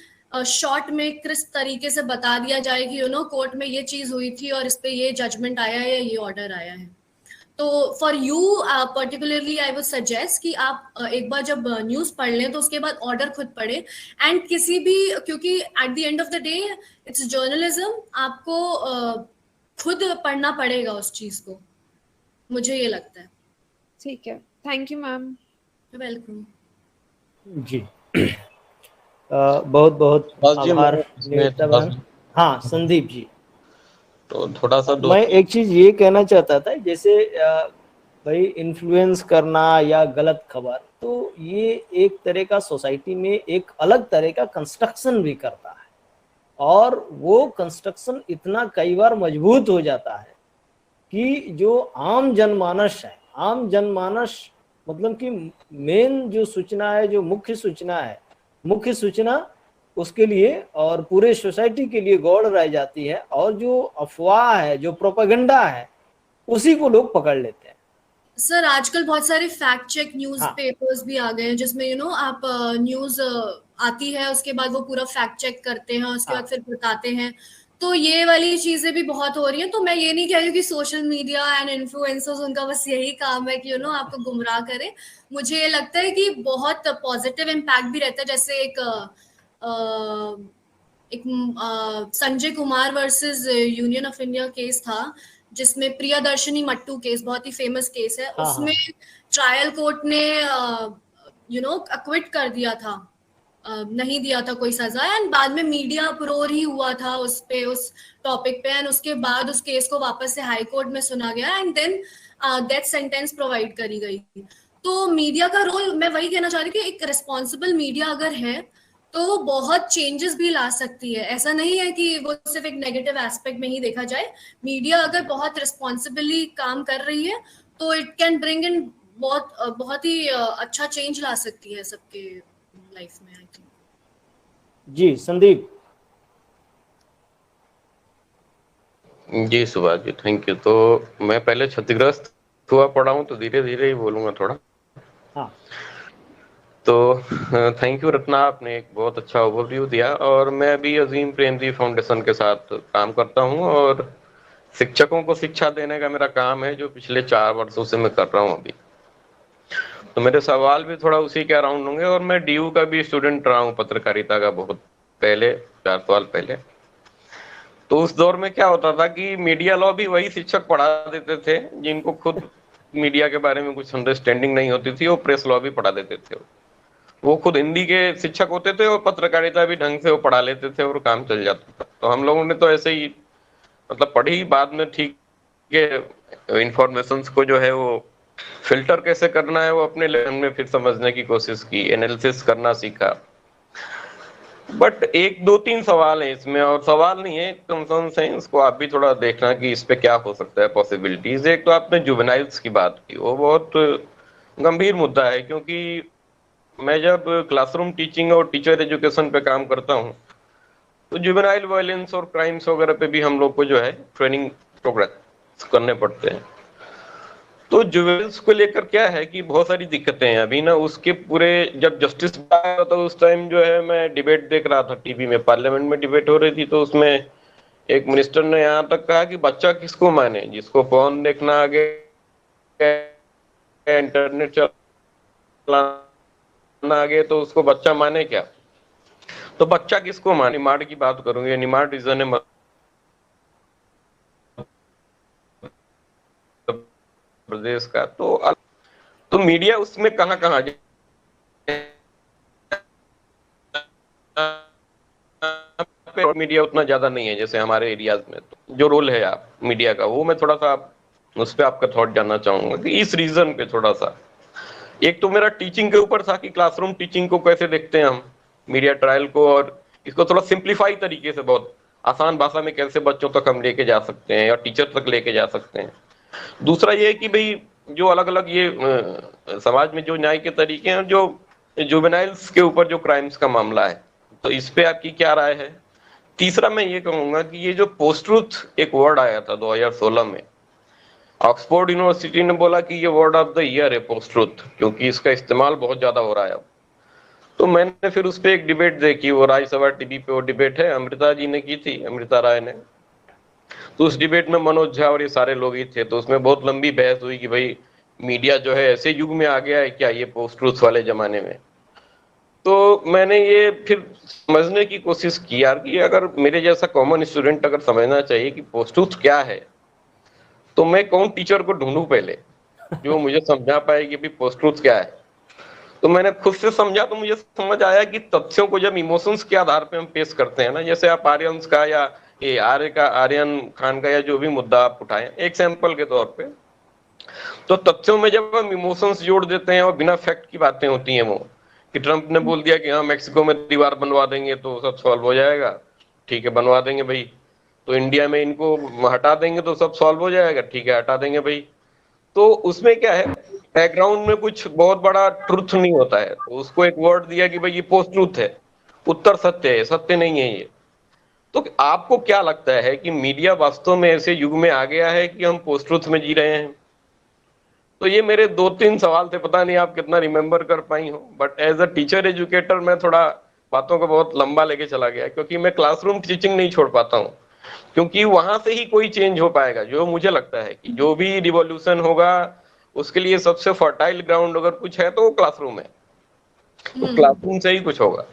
शॉर्ट में क्रिस्प तरीके से बता दिया जाए कि कोर्ट में ये चीज हुई थी और इस पे ये जजमेंट आया है या ये ऑर्डर आया है। तो for you particularly I would suggest कि आप एक बार जब न्यूज पढ़ लें तो उसके बाद ऑर्डर खुद पढ़े। एंड किसी भी, क्योंकि at the end of the day it's journalism, आपको खुद पढ़ना पड़ेगा उस चीज को, मुझे ये लगता है। ठीक है, थैंक यू मैम। वेलकम। जी बहुत बहुत जी, आभार मैं निवेदिता बहन। हाँ संदीप जी, तो थोड़ा सा मैं एक चीज ये कहना चाहता था, जैसे भाई इन्फ्लुएंस करना या गलत खबर, तो ये एक तरह का सोसाइटी में एक अलग तरह का कंस्ट्रक्शन भी करता है, और वो कंस्ट्रक्शन इतना कई बार मजबूत हो जाता है कि जो आम जनमानस है, आम जनमानस मतलब कि मेन जो सूचना है, जो मुख्य सूचना है, मुख्य सूचना उसके लिए और पूरे सोसाइटी के लिए गौड़ रह जाती है, और जो अफवाह है, जो प्रोपेगेंडा है, उसी को लोग पकड़ लेते हैं। सर आजकल बहुत सारे फैक्ट चेक न्यूज हाँ। पेपर्स भी आ गए हैं, जिसमें आप न्यूज आती है, उसके बाद वो पूरा फैक्ट चेक करते हैं, उसके बाद फिर बताते हैं। तो ये वाली चीजें भी बहुत हो रही हैं। तो मैं ये नहीं कह रही हूँ कि सोशल मीडिया एंड इन्फ्लुएंसर्स उनका बस यही काम है कि आपको गुमराह करें। मुझे ये लगता है कि बहुत पॉजिटिव इम्पैक्ट भी रहता है। जैसे एक Sanjay Kumar versus union of India case था, जिसमें प्रियदर्शनी मट्टू केस बहुत ही फेमस केस है। हाँ, उसमें ट्रायल कोर्ट ने अक्विट कर दिया था, नहीं दिया था कोई सजा, एंड बाद में मीडिया अप्रोर ही हुआ था उस टॉपिक पे, एंड उसके बाद उस केस को वापस से हाई कोर्ट में सुना गया, and then death sentence provide करी गई। तो मीडिया का रोल, मैं वही कहना चाह रही कि एक रिस्पॉन्सिबल मीडिया अगर है तो वो बहुत चेंजेस भी ला सकती है। ऐसा नहीं है कि वो सिर्फ एक नेगेटिव एस्पेक्ट में ही देखा जाए। मीडिया अगर बहुत रिस्पॉन्सिबली काम कर रही है तो इट कैन ब्रिंग इन बहुत ही अच्छा चेंज ला सकती है सबके लाइफ में, आई थिंक। जी संदीप। जी सुभाष जी, थैंक यू। तो मैं पहले क्षतिग्रस्त हुआ पड़ा हूँ, तो धीरे धीरे ही बोलूंगा थोड़ा। हाँ। तो थैंक यू रत्ना, आपने एक बहुत अच्छा ओवरव्यू दिया। और मैं भी अजीम प्रेमजी फाउंडेशन के साथ काम करता हूँ, और शिक्षकों को शिक्षा देने का मेरा काम है, जो पिछले 4 वर्षों से मैं कर रहा हूँ अभी। तो मेरे सवाल भी थोड़ा उसी के अराउंड होंगे। और मैं डीयू का भी स्टूडेंट रहा हूँ, पत्रकारिता का, बहुत पहले, 4 साल पहले। तो उस दौर में क्या होता था कि मीडिया लॉ भी वही शिक्षक पढ़ा देते थे जिनको खुद मीडिया के बारे में कुछ अंडरस्टैंडिंग नहीं होती थी। वो प्रेस लॉ भी पढ़ा देते थे। वो खुद हिंदी के शिक्षक होते थे, और पत्रकारिता भी ढंग से वो पढ़ा लेते थे, और काम चल जाता था। तो हम लोगों ने तो ऐसे ही मतलब पढ़ी, बाद में ठीक है इंफॉर्मेशन को जो है वो फिल्टर कैसे करना है वो अपने लेवल में फिर समझने की कोशिश की, एनालिसिस करना सीखा। बट 1, 2, 3 सवाल है इसमें, और सवाल नहीं है, कंसर्न्स हैं। इसको आप भी थोड़ा देखना कि इस पे क्या हो सकता है पॉसिबिलिटीज। एक तो आपने जुवेनाइल्स की बात की, वो बहुत गंभीर मुद्दा है, क्योंकि मैं जब क्लासरूम टीचिंग और टीचर एजुकेशन पे काम करता हूँ, तो जुवेनाइल वायलेंस और क्राइम्स वगैरह पे भी हम लोग को जो है ट्रेनिंग प्रोग्रेस करने पड़ते हैं। तो जुवेनाइल्स को लेकर क्या है कि बहुत सारी दिक्कतें हैं अभी ना। उसके पूरे जब जस्टिस आया था उस टाइम जो है मैं डिबेट देख रहा था टीवी में, पार्लियामेंट में डिबेट हो रही थी। तो उसमें एक मिनिस्टर ने यहाँ तक कहा कि बच्चा किसको माने, जिसको फोन देखना आ गया, इंटरनेट चलाना आ गया, तो उसको बच्चा माने क्या? तो बच्चा किसको माने? निमाड़ की बात करूंगी, निमाड़ रीजन है प्रदेश का। तो मीडिया उसमें कहाँ मीडिया उतना ज्यादा नहीं है जैसे हमारे एरियाज में। तो जो रोल है आप मीडिया का, वो मैं थोड़ा सा उस पर आपका थॉट जानना चाहूंगा कि इस रीजन पे थोड़ा सा। एक तो मेरा टीचिंग के ऊपर था कि क्लासरूम टीचिंग को कैसे देखते हैं हम, मीडिया ट्रायल को, और इसको थोड़ा सिंप्लीफाई तरीके से, बहुत आसान भाषा में कैसे बच्चों तक हम लेके जा सकते हैं या टीचर तक लेके जा सकते हैं। दूसरा ये है कि भाई जो अलग अलग ये समाज में जो न्याय के तरीके हैं, जो जुवेनाइल्स के ऊपर जो क्राइम्स का मामला है, तो इस पे आपकी क्या राय है? तीसरा मैं ये कहूंगा कि ये जो पोस्ट ट्रूथ एक वर्ड आया था 2016 में, ऑक्सफोर्ड यूनिवर्सिटी ने बोला कि ये वर्ड ऑफ द ईयर है पोस्ट ट्रूथ, क्योंकि इसका इस्तेमाल बहुत ज्यादा हो रहा है अब। तो मैंने फिर उस पर एक डिबेट देखी, वो राज्यसभा टीवी पे वो डिबेट है, अमृता जी ने की थी, अमृता राय ने। तो उस डिबेट में मनोज झा और ये सारे लोग ही थे। तो उसमें बहुत लंबी बहस हुई कि भाई मीडिया जो है ऐसे युग में आ गया है क्या, ये पोस्ट ट्रूथ वाले जमाने में। तो मैंने ये फिर समझने की कोशिश की यार कि अगर मेरे जैसा कॉमन स्टूडेंट अगर समझना चाहिए कि पोस्ट ट्रूथ क्या है, तो मैं कौन टीचर को ढूंढूं पहले जो मुझे समझा पाए कि पोस्ट ट्रूथ क्या है। तो मैंने खुद से समझा तो मुझे समझ आया कि तथ्यों को जब इमोशंस के आधार पे हम पेश करते हैं ना, जैसे आप आर्यन का या ये आर्यन खान का या जो भी मुद्दा आप उठाएं एक सैंपल के तौर पे, तो तथ्यों में जब हम इमोशंस जोड़ देते हैं और बिना फैक्ट की बातें होती हैं, वो कि ट्रम्प ने बोल दिया कि हाँ मैक्सिको में दीवार बनवा देंगे तो सब सॉल्व हो जाएगा, ठीक है बनवा देंगे भाई। तो इंडिया में इनको हटा देंगे तो सब सॉल्व हो जाएगा, ठीक है हटा देंगे भाई। तो उसमें क्या है, बैकग्राउंड में कुछ बहुत बड़ा ट्रुथ नहीं होता है, तो उसको एक वर्ड दिया कि भाई ये पोस्ट ट्रुथ है, उत्तर सत्य है, सत्य नहीं है ये। तो आपको क्या लगता है कि मीडिया वास्तव में ऐसे युग में आ गया है कि हम पोस्ट ट्रुथ में जी रहे हैं? तो ये मेरे 2-3 सवाल थे, पता नहीं आप कितना रिमेम्बर कर पाई हो, but as a teacher educator मैं थोड़ा बातों को बहुत लंबा लेके चला गया, क्योंकि मैं क्लासरूम टीचिंग नहीं छोड़ पाता हूँ, क्योंकि वहां से ही कोई चेंज हो पाएगा। जो मुझे लगता है कि जो भी रिवॉल्यूशन होगा उसके लिए सबसे फर्टाइल ग्राउंड अगर कुछ है तो वो क्लासरूम है, तो क्लासरूम से ही कुछ होगा।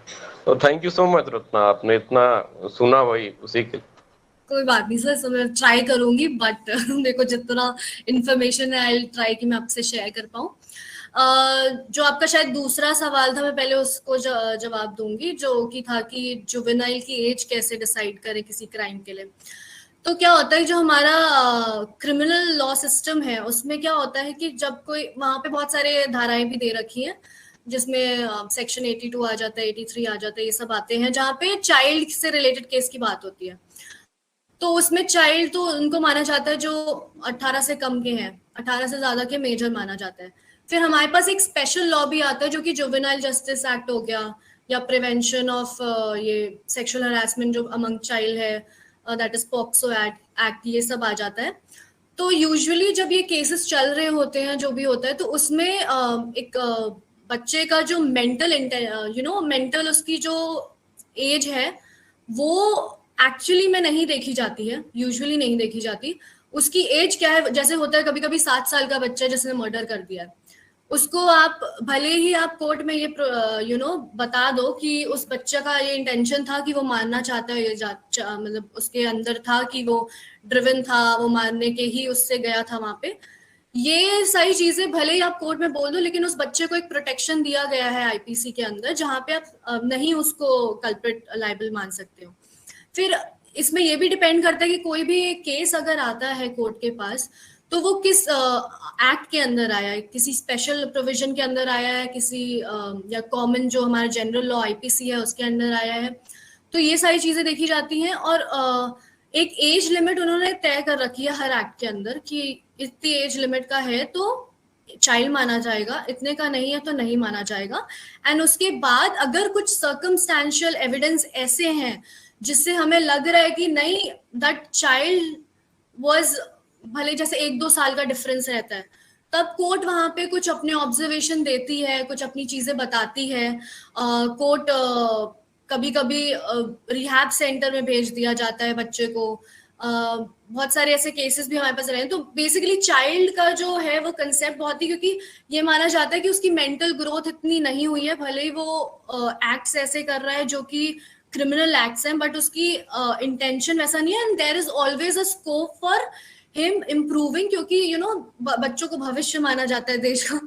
तो thank you so much Ratna, आपने इतना सुना भाई उसी के। कोई बात नहीं सर, मैं ट्राई करूंगी, बट मेरे को जितना इन्फॉर्मेशन है आई ट्राई कि मैं आपसे शेयर कर पाऊँ। जो आपका शायद दूसरा सवाल था, मैं पहले उसको जवाब दूंगी, जो कि था कि जुवेनाइल की एज कैसे डिसाइड करें किसी क्राइम के लिए। तो क्या होता है, जो हमारा क्रिमिनल लॉ सिस्टम है उसमें क्या होता है कि जब कोई, वहां पे बहुत सारे धाराएं भी दे रखी हैं जिसमें सेक्शन 82 आ जाता है, 83 आ जाता है, ये सब आते हैं जहाँ पे चाइल्ड से रिलेटेड केस की बात होती है। तो उसमें चाइल्ड तो उनको माना जाता है जो 18 से कम के हैं, 18 से ज्यादा के मेजर माना जाता है। फिर हमारे पास एक स्पेशल लॉ भी आता है जो कि जुवेनाइल जस्टिस एक्ट हो गया, या प्रिवेंशन ऑफ ये सेक्सुअल हरासमेंट जो अमंग चाइल्ड है, दैट इज पॉक्सो एक्ट, ये सब आ जाता है। तो यूजुअली जब ये केसेस चल रहे होते हैं, जो भी होता है, तो उसमें एक बच्चे का जो मेंटल उसकी जो एज है वो एक्चुअली में नहीं देखी जाती है, यूजुअली नहीं देखी जाती। उसकी एज क्या है, जैसे होता है कभी कभी 7 साल का बच्चा जिसने मर्डर कर दिया है, उसको आप भले ही आप कोर्ट में ये बता दो कि उस बच्चे का ये इंटेंशन था कि वो मारना चाहता है, ये मतलब उसके अंदर था कि वो ड्रिवन था, वो मारने के ही उससे गया था वहां पे, ये सारी चीजें भले ही आप कोर्ट में बोल दो, लेकिन उस बच्चे को एक प्रोटेक्शन दिया गया है आईपीसी के अंदर, जहां पे आप नहीं उसको कल्प्रिट लायबल मान सकते हो। फिर इसमें ये भी डिपेंड करता है कि कोई भी केस अगर आता है कोर्ट के पास, तो वो किस एक्ट के अंदर आया है, किसी स्पेशल प्रोविजन के अंदर आया है, किसी या कॉमन जो हमारा जनरल लॉ आईपीसी है उसके अंदर आया है। तो ये सारी चीजें देखी जाती हैं, और एक एज लिमिट उन्होंने तय कर रखी है हर एक्ट के अंदर कि इतनी एज लिमिट का है तो चाइल्ड माना जाएगा, इतने का नहीं है तो नहीं माना जाएगा। एंड उसके बाद अगर कुछ सर्कमस्टेंशियल एविडेंस ऐसे हैं जिससे हमें लग रहा है कि नहीं, दैट चाइल्ड वाज, भले जैसे 1-2 साल का डिफरेंस रहता है, तब कोर्ट वहां पे कुछ अपने ऑब्जर्वेशन देती है, कुछ अपनी चीजें बताती है। कोर्ट कभी कभी रिहैब सेंटर में भेज दिया जाता है बच्चे को। बहुत सारे ऐसे केसेस भी हमारे पास रहे हैं। तो बेसिकली चाइल्ड का जो है वो कंसेप्ट बहुत ही, क्योंकि ये माना जाता है कि उसकी मेंटल ग्रोथ इतनी नहीं हुई है, भले ही वो एक्ट्स ऐसे कर रहा है जो कि क्रिमिनल एक्ट्स हैं, बट उसकी इंटेंशन वैसा नहीं है, and there is always a scope for him improving, क्योंकि बच्चों को भविष्य माना जाता है देश का।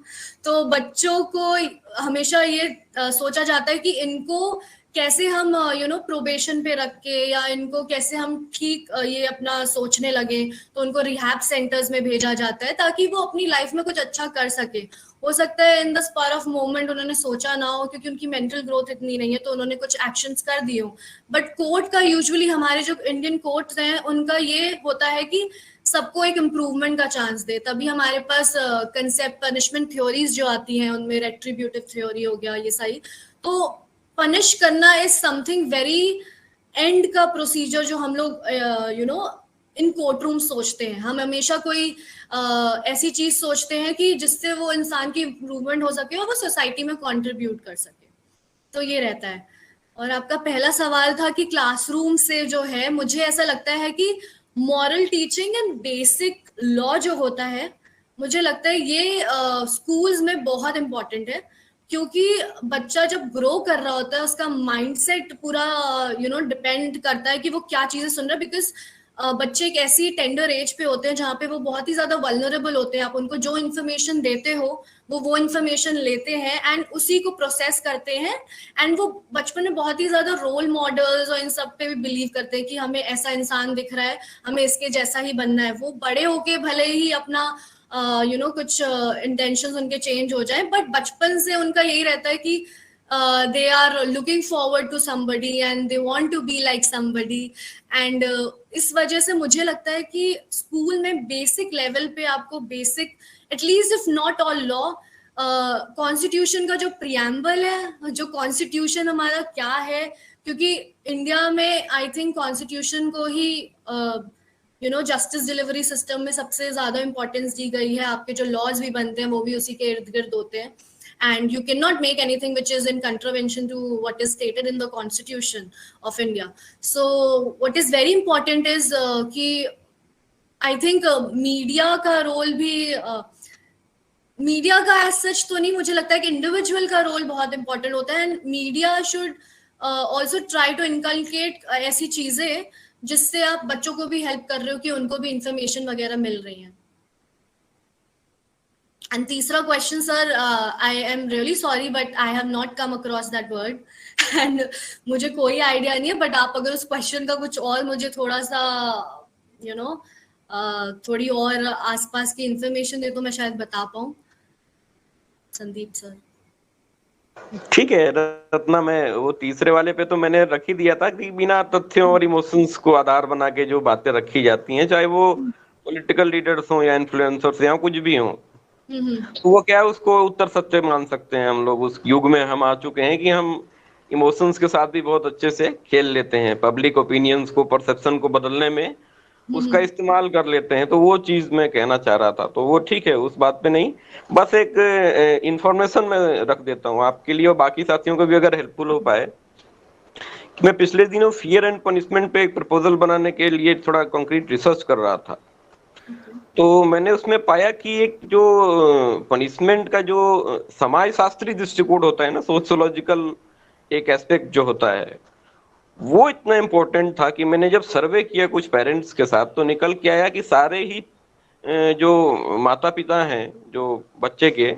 तो बच्चों को हमेशा ये सोचा जाता है कि इनको कैसे हम प्रोबेशन पे रख के, या इनको कैसे हम ठीक ये अपना सोचने लगे, तो उनको रिहैब सेंटर्स में भेजा जाता है ताकि वो अपनी लाइफ में कुछ अच्छा कर सके। हो सकता है in the spur of moment उन्होंने सोचा ना हो, क्योंकि उनकी मेंटल ग्रोथ इतनी नहीं है, तो उन्होंने कुछ एक्शंस कर दिए हो। बट कोर्ट का यूजुअली, हमारे जो इंडियन कोर्ट्स हैं उनका ये होता है कि सबको एक इम्प्रूवमेंट का चांस दे। तभी हमारे पास कंसेप्ट पनिशमेंट थ्योरीज जो आती हैं, उनमें रेट्रीब्यूटिव थ्योरी हो गया, ये सारी। तो पनिश करना इज समथिंग वेरी एंड का प्रोसीजर जो हम लोग इन कोर्ट रूम सोचते हैं। हम हमेशा कोई ऐसी चीज सोचते हैं कि जिससे वो इंसान की इम्प्रूवमेंट हो सके और वो सोसाइटी में कंट्रीब्यूट कर सके। तो ये रहता है। और आपका पहला सवाल था कि क्लासरूम से जो है, मुझे ऐसा लगता है कि moral teaching and basic law जो होता है, मुझे लगता है ये स्कूल्स में बहुत इंपॉर्टेंट है, क्योंकि बच्चा जब ग्रो कर रहा होता है उसका माइंडसेट पूरा डिपेंड करता है कि वो क्या चीजें सुन रहा है। बिकॉज बच्चे एक ऐसी टेंडर एज पे होते हैं जहाँ पे वो बहुत ही ज्यादा वल्नरेबल होते हैं। आप उनको जो इन्फॉर्मेशन देते हो वो इन्फॉर्मेशन लेते हैं एंड उसी को प्रोसेस करते हैं, एंड वो बचपन में बहुत ही ज्यादा रोल मॉडल्स और इन सब पे भी बिलीव करते हैं कि हमें ऐसा इंसान दिख रहा है, हमें इसके जैसा ही बनना है। वो बड़े होके भले ही अपना कुछ इंटेंशंस उनके चेंज हो जाए, बट बचपन से उनका यही रहता है कि they are looking forward to somebody and they want to be like somebody, and इस वजह से मुझे लगता है कि स्कूल में बेसिक लेवल पे आपको basic at least if not all law, constitution का जो प्रियम्बल है, जो कॉन्स्टिट्यूशन हमारा क्या है, क्योंकि इंडिया में आई थिंक कॉन्स्टिट्यूशन को ही जस्टिस डिलीवरी सिस्टम में सबसे ज्यादा इंपॉर्टेंस दी गई है। आपके जो लॉज भी बनते हैं वो भी उसी के इर्द गिर्द होते हैं, and you cannot make anything which is in contravention to what is stated in the Constitution of India. So what is very important is कि I think media का रोल भी मीडिया का as such तो नहीं, मुझे लगता है कि इंडिविजुअल का रोल बहुत इंपॉर्टेंट होता है, and media should also try to inculcate ऐसी चीजें जिससे आप बच्चों को भी हेल्प कर रहे हो कि उनको भी इंफॉर्मेशन वगैरह मिल रही है। And तीसरा question sir, I am really sorry but I have not come across that word and मुझे कोई आइडिया नहीं है, बट आप अगर उस क्वेश्चन का कुछ और मुझे थोड़ा सा थोड़ी और आसपास की इंफॉर्मेशन दे तो मैं शायद बता पाऊँ। संदीप सर। ठीक है रत्ना, मैं वो तीसरे वाले पे तो मैंने रख ही दिया था कि बिना तथ्यों और इमोशंस को आधार बना के जो बातें रखी जाती हैं, चाहे वो पॉलिटिकल लीडर्स हो या इन्फ्लुएंसर्स या कुछ भी हो, तो वो क्या है, उसको उत्तर सत्य मान सकते हैं हम लोग। उस युग में हम आ चुके हैं कि हम इमोशंस के साथ भी बहुत अच्छे से खेल लेते हैं, पब्लिक ओपिनियंस को, परसेप्शन को बदलने में उसका इस्तेमाल कर लेते हैं। तो वो चीज मैं कहना चाह रहा था, तो वो ठीक है, उस बात पे नहीं, बस एक इंफॉर्मेशन मैं रख देता हूँ आपके लिए और बाकी साथियों को भी अगर हेल्पफुल हो पाए। कि मैं पिछले दिनों फियर एंड पनिशमेंट पे एक प्रपोजल बनाने के लिए थोड़ा कॉन्क्रीट रिसर्च कर रहा था, तो मैंने उसमें पाया कि एक जो पनिशमेंट का जो समाजशास्त्री दृष्टिकोण होता है ना, सोशियोलॉजिकल एक एस्पेक्ट जो होता है, वो इतना इम्पोर्टेंट था कि मैंने जब सर्वे किया कुछ पेरेंट्स के साथ, तो निकल के आया कि सारे ही जो माता पिता हैं जो बच्चे के,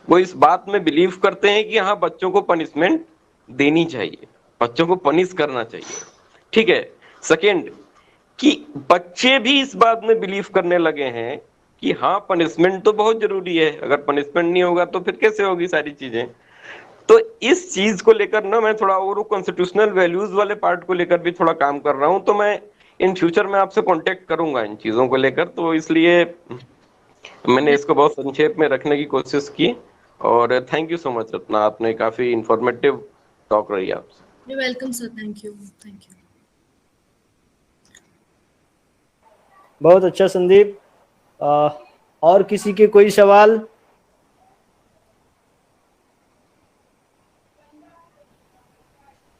वो इस बात में बिलीव करते हैं कि हाँ बच्चों को पनिशमेंट देनी चाहिए, बच्चों को पनिश करना चाहिए। ठीक है। सेकेंड, कि बच्चे भी इस बात में बिलीव करने लगे हैं कि हाँ पनिशमेंट तो बहुत जरूरी है, अगर पनिशमेंट नहीं होगा तो फिर कैसे होगी सारी चीजें। तो इस चीज को लेकर ना मैं थोड़ा और कॉन्स्टिट्यूशनल वैल्यूज वाले पार्ट को लेकर भी थोड़ा काम कर रहा हूँ, तो मैं इन फ्यूचर में आपसे कांटेक्ट करूंगा इन चीजों को लेकर। तो इसलिए मैंने इसको बहुत संक्षेप में रखने की कोशिश की, और thank you so much Ratna, आपने काफी इंफॉर्मेटिव टॉक रही आपसे। You welcome sir, thank you. बहुत अच्छा संदीप। और किसी के कोई सवाल?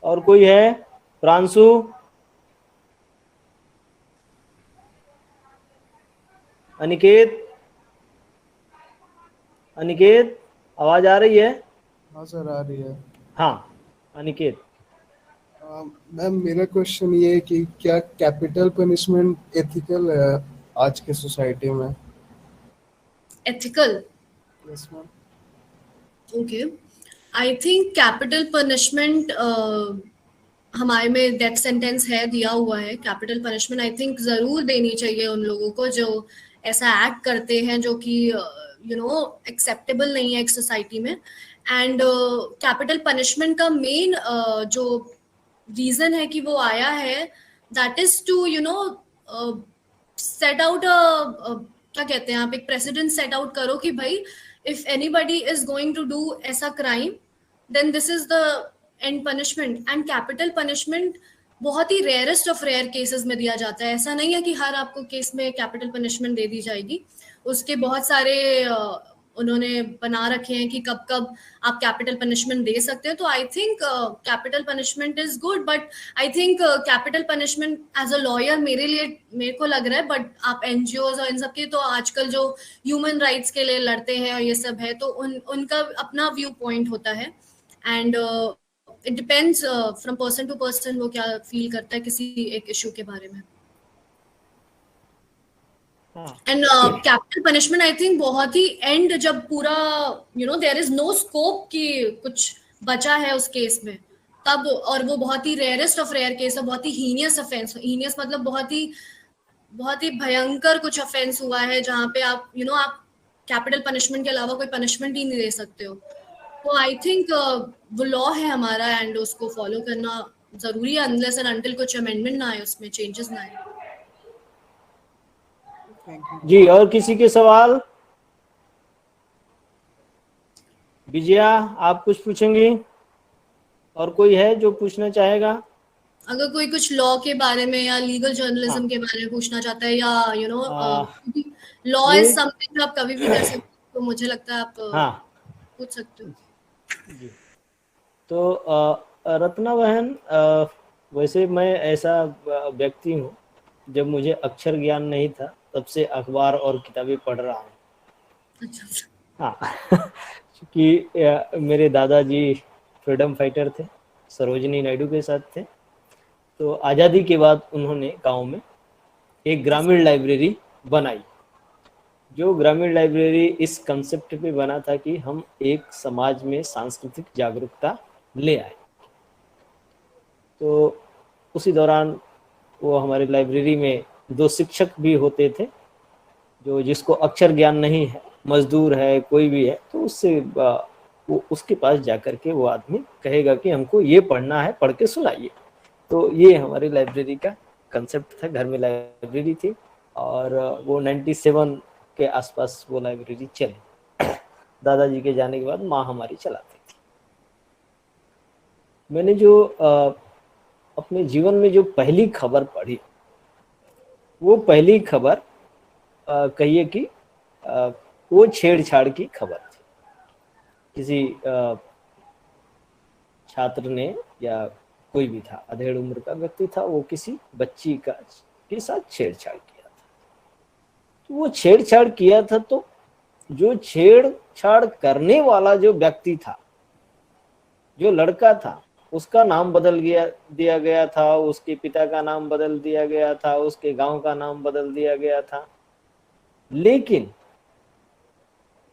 और कोई है? प्रांशु, अनिकेत, अनिकेत आवाज आ रही है? हाँ सर आ रही है। हाँ अनिकेत। मैम मेरा क्वेश्चन ये है कि क्या कैपिटल पनिशमेंट एथिकल है आज के सोसाइटी में? एथिकल? Yes ma'am. ओके, आई थिंक कैपिटल पनिशमेंट हमारे में डेथ सेंटेंस है, दिया हुआ है। कैपिटल पनिशमेंट आई थिंक जरूर देनी चाहिए उन लोगों को जो ऐसा एक्ट करते हैं जो कि एक्सेप्टेबल नहीं है एक सोसाइटी में। एंड कैपिटल पनिशमेंट का मेन जो रीजन है कि वो आया है, that is to set out क्या कहते हैं आप, एक प्रेसिडेंट सेट आउट करो कि भाई if anybody is going to do ऐसा crime then this is the end punishment. And capital punishment बहुत ही रेयरेस्ट ऑफ रेयर केसेस में दिया जाता है। ऐसा नहीं है कि हर आपको केस में कैपिटल पनिशमेंट दे दी जाएगी, उसके बहुत सारे उन्होंने बना रखे हैं कि कब कब आप कैपिटल पनिशमेंट दे सकते हैं। तो I think capital punishment is good, but I think capital punishment as a lawyer मेरे को लग रहा है, बट आप एनजीओज और इन सब के तो आजकल जो ह्यूमन राइट्स के लिए लड़ते हैं और ये सब है, तो उनका अपना व्यू पॉइंट होता है। And it depends from person to person वो क्या फील करता है किसी एक इशू के बारे में। And capital punishment I think बहुत ही एंड, जब पूरा देयर इज नो स्कोप कि कुछ बचा है उस केस में तब, और वो बहुत ही रेयरेस्ट ऑफ रेयर केस है, बहुत ही हीनियस ऑफेंस, हीनियस मतलब बहुत ही भयंकर कुछ ऑफेंस हुआ है जहाँ पे आप आप कैपिटल पनिशमेंट के अलावा कोई पनिशमेंट ही नहीं दे सकते हो। तो आई थिंक वो लॉ है हमारा एंड उसको फॉलो करना जरूरी है, अनलेस एंड अनटिल कुछ अमेंडमेंट ना आए, उसमें चेंजेस ना आए। जी, और किसी के सवाल? विजया, आप कुछ पूछेंगी? और कोई है जो पूछना चाहेगा? अगर कोई कुछ लॉ के बारे में या लीगल जर्नलिज्म के बारे में पूछना चाहता है, या लॉ इज समथिंग जो आप कभी भी कर सकते हो, तो मुझे लगता है आप पूछ सकते हो। जी, तो रत्ना बहन, वैसे मैं ऐसा व्यक्ति हूँ, जब मुझे अक्षर ज्ञान नहीं था तब से अखबार और किताबें पढ़ रहा हूँ। हाँ क्योंकि मेरे दादाजी फ्रीडम फाइटर थे, सरोजिनी नायडू के साथ थे। तो आज़ादी के बाद उन्होंने गांव में एक ग्रामीण लाइब्रेरी बनाई, जो ग्रामीण लाइब्रेरी इस कंसेप्ट पे बना था कि हम एक समाज में सांस्कृतिक जागरूकता ले आए। तो उसी दौरान वो हमारी लाइब्रेरी में 2 शिक्षक भी होते थे, जो जिसको अक्षर ज्ञान नहीं है, मजदूर है, कोई भी है, तो उससे वो उसके पास जाकर के वो आदमी कहेगा कि हमको ये पढ़ना है, पढ़ के सुनाइए। तो ये हमारी लाइब्रेरी का कंसेप्ट था। घर में लाइब्रेरी थी और वो 97 के आसपास वो लाइब्रेरी चली। दादाजी के जाने के बाद माँ हमारी चलाती थी। मैंने जो अपने जीवन में जो पहली खबर पढ़ी, वो पहली खबर कहिए कि वो छेड़छाड़ की खबर थी। किसी छात्र ने या कोई भी था, अधेड़ उम्र का व्यक्ति था, वो किसी बच्ची के साथ छेड़छाड़ किया था। तो वो छेड़छाड़ किया था, तो जो छेड़छाड़ करने वाला जो व्यक्ति था, जो लड़का था, उसका नाम बदल दिया गया था, उसके पिता का नाम बदल दिया गया था, उसके गांव का नाम बदल दिया गया था। लेकिन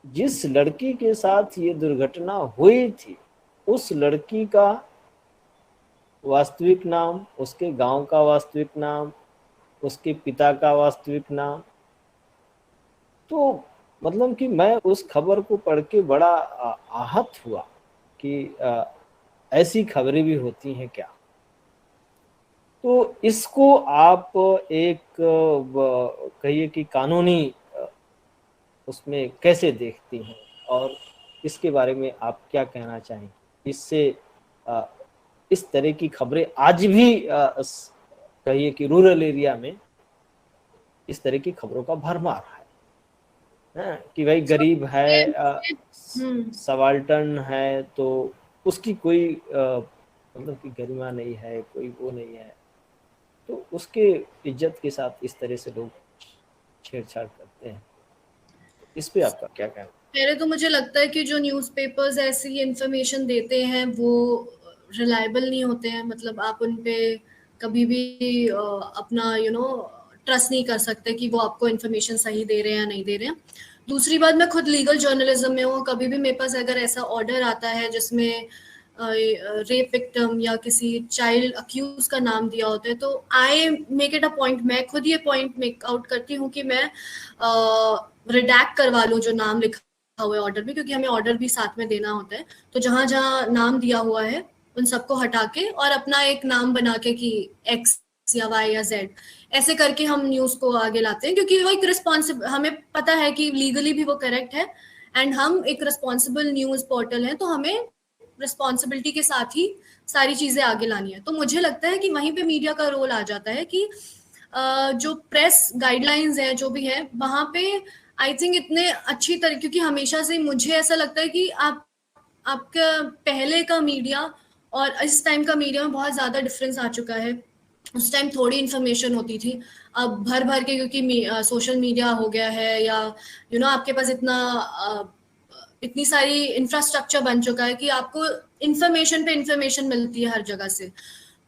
जिस लड़की के साथ ये दुर्घटना हुई थी, उस लड़की का वास्तविक नाम, उसके गांव का वास्तविक नाम, उसके पिता का वास्तविक नाम, तो मतलब कि मैं उस खबर को पढ़ के बड़ा आहत हुआ कि ऐसी खबरें भी होती हैं क्या। तो इसको आप एक कहिए कि कानूनी उसमें कैसे देखती हैं, और इसके बारे में आप क्या कहना चाहेंगे? इससे इस तरह की खबरें आज भी कहिए कि रूरल एरिया में इस तरह की खबरों का भरमार है कि भाई गरीब है, सवाल्टन है, तो उसकी कोई मतलब कि गरिमा नहीं है, कोई वो नहीं है, तो उसके इज्जत के साथ इस तरह से लोग छेड़छाड़ करते हैं। इस पे आपका क्या कहना? पहले तो मुझे लगता है कि जो न्यूज़पेपर्स ऐसी इंफॉर्मेशन देते हैं वो रिलायबल नहीं होते हैं। मतलब आप उन पे कभी भी अपना ट्रस्ट नहीं कर सकते कि वो आपको इन्फॉर्मेशन सही दे रहे हैं या नहीं दे रहे हैं। दूसरी बात, मैं खुद लीगल जर्नलिज्म में हूँ। कभी भी मेरे पास अगर ऐसा ऑर्डर आता है जिसमें रेप विक्टिम या किसी चाइल्ड अक्यूज का नाम दिया होता है, तो I make it a point, मैं खुद ये पॉइंट मेक आउट करती हूँ कि मैं रिडैक्ट करवा लूँ जो नाम लिखा हुआ है ऑर्डर में, क्योंकि हमें ऑर्डर भी साथ में देना होता है। तो जहां जहां नाम दिया हुआ है उन सबको हटा के और अपना एक नाम बना के कि X या Y या Z ऐसे करके हम न्यूज को आगे लाते हैं, क्योंकि वो एक रिस्पॉन्सिबल, हमें पता है कि लीगली भी वो करेक्ट है एंड हम एक रिस्पॉन्सिबल न्यूज पोर्टल है, तो हमें रिस्पॉन्सिबिलिटी के साथ ही सारी चीजें आगे लानी है। तो मुझे लगता है कि वहीं पे मीडिया का रोल आ जाता है कि जो प्रेस गाइडलाइंस है जो भी है वहां पे आई थिंक इतने अच्छी तरह, क्योंकि हमेशा से मुझे ऐसा लगता है कि आपका पहले का मीडिया और इस टाइम का मीडिया में बहुत ज्यादा डिफरेंस आ चुका है। उस टाइम थोड़ी इन्फॉर्मेशन होती थी, अब भर भर के, क्योंकि सोशल मीडिया हो गया है या आपके पास इतनी सारी इंफ्रास्ट्रक्चर बन चुका है कि आपको इन्फॉर्मेशन पे इन्फॉर्मेशन मिलती है हर जगह से।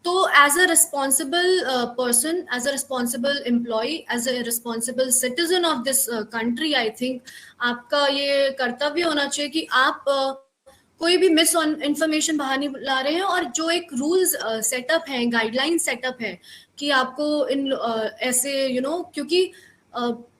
तो as a responsible person, as a responsible employee, as a responsible citizen of this country, I think आपका ये कर्तव्य होना चाहिए कि आप कोई भी मिस इन्फॉर्मेशन बाहर नहीं ला रहे हैं, और जो एक रूल्स सेटअप है, गाइडलाइन सेटअप है कि आपको इन ऐसे क्योंकि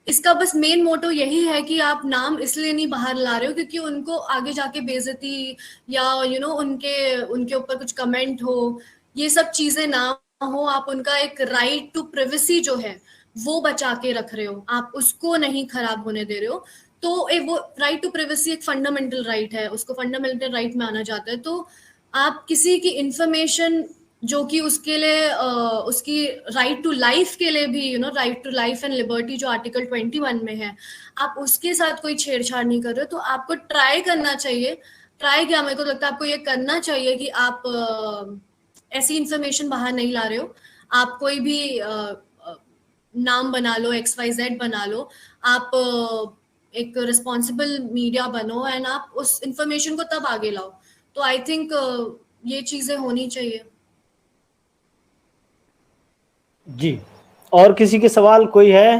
इसका बस मेन मोटो यही है कि आप नाम इसलिए नहीं बाहर ला रहे हो क्योंकि उनको आगे जाके बेइज्जती या उनके उनके ऊपर कुछ कमेंट हो, ये सब चीजें ना हो। आप उनका एक राइट टू प्राइवेसी जो है वो बचा के रख रहे हो, आप उसको नहीं खराब होने दे रहे हो। तो वो राइट टू प्राइवेसी एक फंडामेंटल राइट है, उसको फंडामेंटल राइट माना जाता है। तो आप किसी की इंफॉर्मेशन जो कि उसके लिए उसकी राइट टू लाइफ के लिए भी right to life and liberty जो आर्टिकल 21 में है, आप उसके साथ कोई छेड़छाड़ नहीं कर रहे हो। तो आपको ट्राई करना चाहिए, ट्राई क्या, मेरे को लगता है आपको ये करना चाहिए कि आप ऐसी इंफॉर्मेशन बाहर नहीं ला रहे हो। आप कोई भी नाम बना लो, XYZ बना लो, आप एक रिस्पॉन्सिबल मीडिया बनो एंड आप उस इंफॉर्मेशन को तब आगे लाओ। तो आई थिंक ये चीजें होनी चाहिए। जी, और किसी के सवाल कोई है?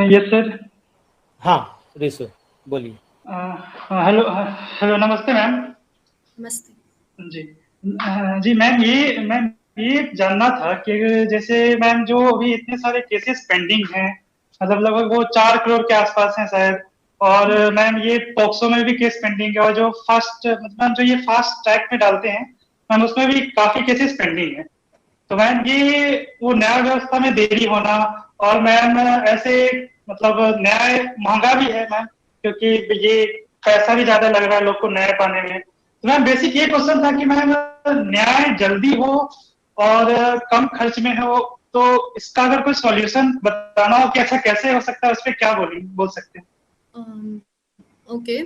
Yes sir. हाँ रिसु बोलिए। हेलो हेलो, नमस्ते मैम। नमस्ते जी जी मैम, ये जानना था कि जैसे मैम जो अभी इतने सारे केसेस पेंडिंग हैं, मतलब लगभग वो 4 करोड़ के आसपास हैं शायद, और मैम ये पॉक्सो में भी केस पेंडिंग है, और जो फास्ट मतलब जो ये फास्ट ट्रैक में डालते हैं मैम उसमें भी काफी केसेस पेंडिंग है। तो मैम ये वो न्याय व्यवस्था में देरी होना, और मैम ऐसे मतलब न्याय महंगा भी है मैम, क्योंकि ये पैसा भी ज्यादा लग रहा है लोग को न्याय पाने में। तो मैम बेसिक ये क्वेश्चन था कि मैम न्याय जल्दी हो और कम खर्च में हो, तो इसका अगर कोई सॉल्यूशन बताना हो कि ऐसा कैसे हो सकता है, उस पर क्या बोल सकते हैं? ओके,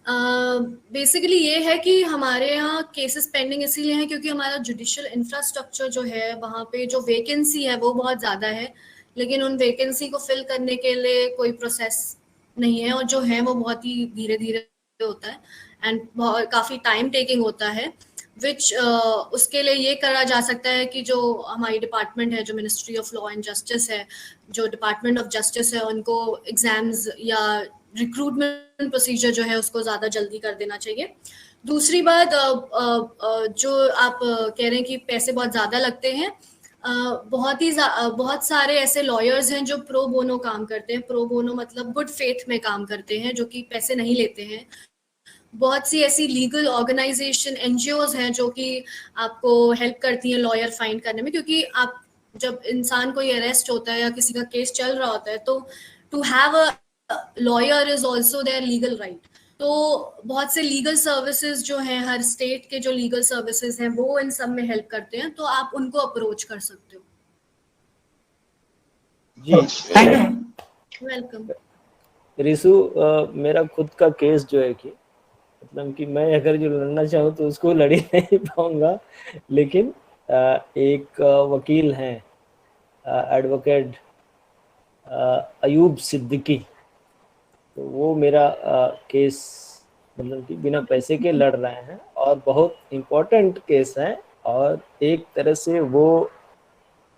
बेसिकली ये है कि हमारे यहाँ केसेस पेंडिंग इसीलिए हैं क्योंकि हमारा जुडिशियल इंफ्रास्ट्रक्चर जो है वहाँ पे जो वैकेंसी है वो बहुत ज़्यादा है, लेकिन उन वैकेंसी को फिल करने के लिए कोई प्रोसेस नहीं है, और जो है वो बहुत ही धीरे धीरे होता है एंड काफ़ी टाइम टेकिंग होता है। विच उसके लिए ये करा जा सकता है कि जो हमारी डिपार्टमेंट है, जो ministry of law and justice है, जो डिपार्टमेंट ऑफ जस्टिस है, उनको एग्जाम्स या रिक्रूटमेंट प्रोसीजर जो है उसको ज़्यादा जल्दी कर देना चाहिए। दूसरी बात, जो आप कह रहे हैं कि पैसे बहुत ज़्यादा लगते हैं, बहुत सारे ऐसे लॉयर्स हैं जो प्रो बोनो काम करते हैं। प्रो बोनो मतलब गुड फेथ में काम करते हैं, जो कि पैसे नहीं लेते हैं। बहुत सी ऐसी लीगल ऑर्गेनाइजेशन, NGOs हैं जो कि आपको हेल्प करती हैं लॉयर फाइंड करने में, क्योंकि आप जब इंसान कोई अरेस्ट होता है या किसी का केस चल रहा होता है तो to have a lawyer is also their legal right. तो बहुत से लीगल सर्विसेज जो हैं, हर स्टेट के जो लीगल सर्विसेज हैं वो इन सब में हेल्प करते हैं, तो आप उनको अप्रोच कर सकते हो। जी वेलकम। रिसु, मेरा खुद का केस जो है कि मतलब कि मैं अगर जो लड़ना चाहूँ तो उसको लड़ ही नहीं पाऊंगा, लेकिन एक वकील हैं एडवोकेट अयूब सिद्दीकी, तो वो मेरा केस मतलब कि बिना पैसे के लड़ रहे हैं, और बहुत इम्पोर्टेंट केस है, और एक तरह से वो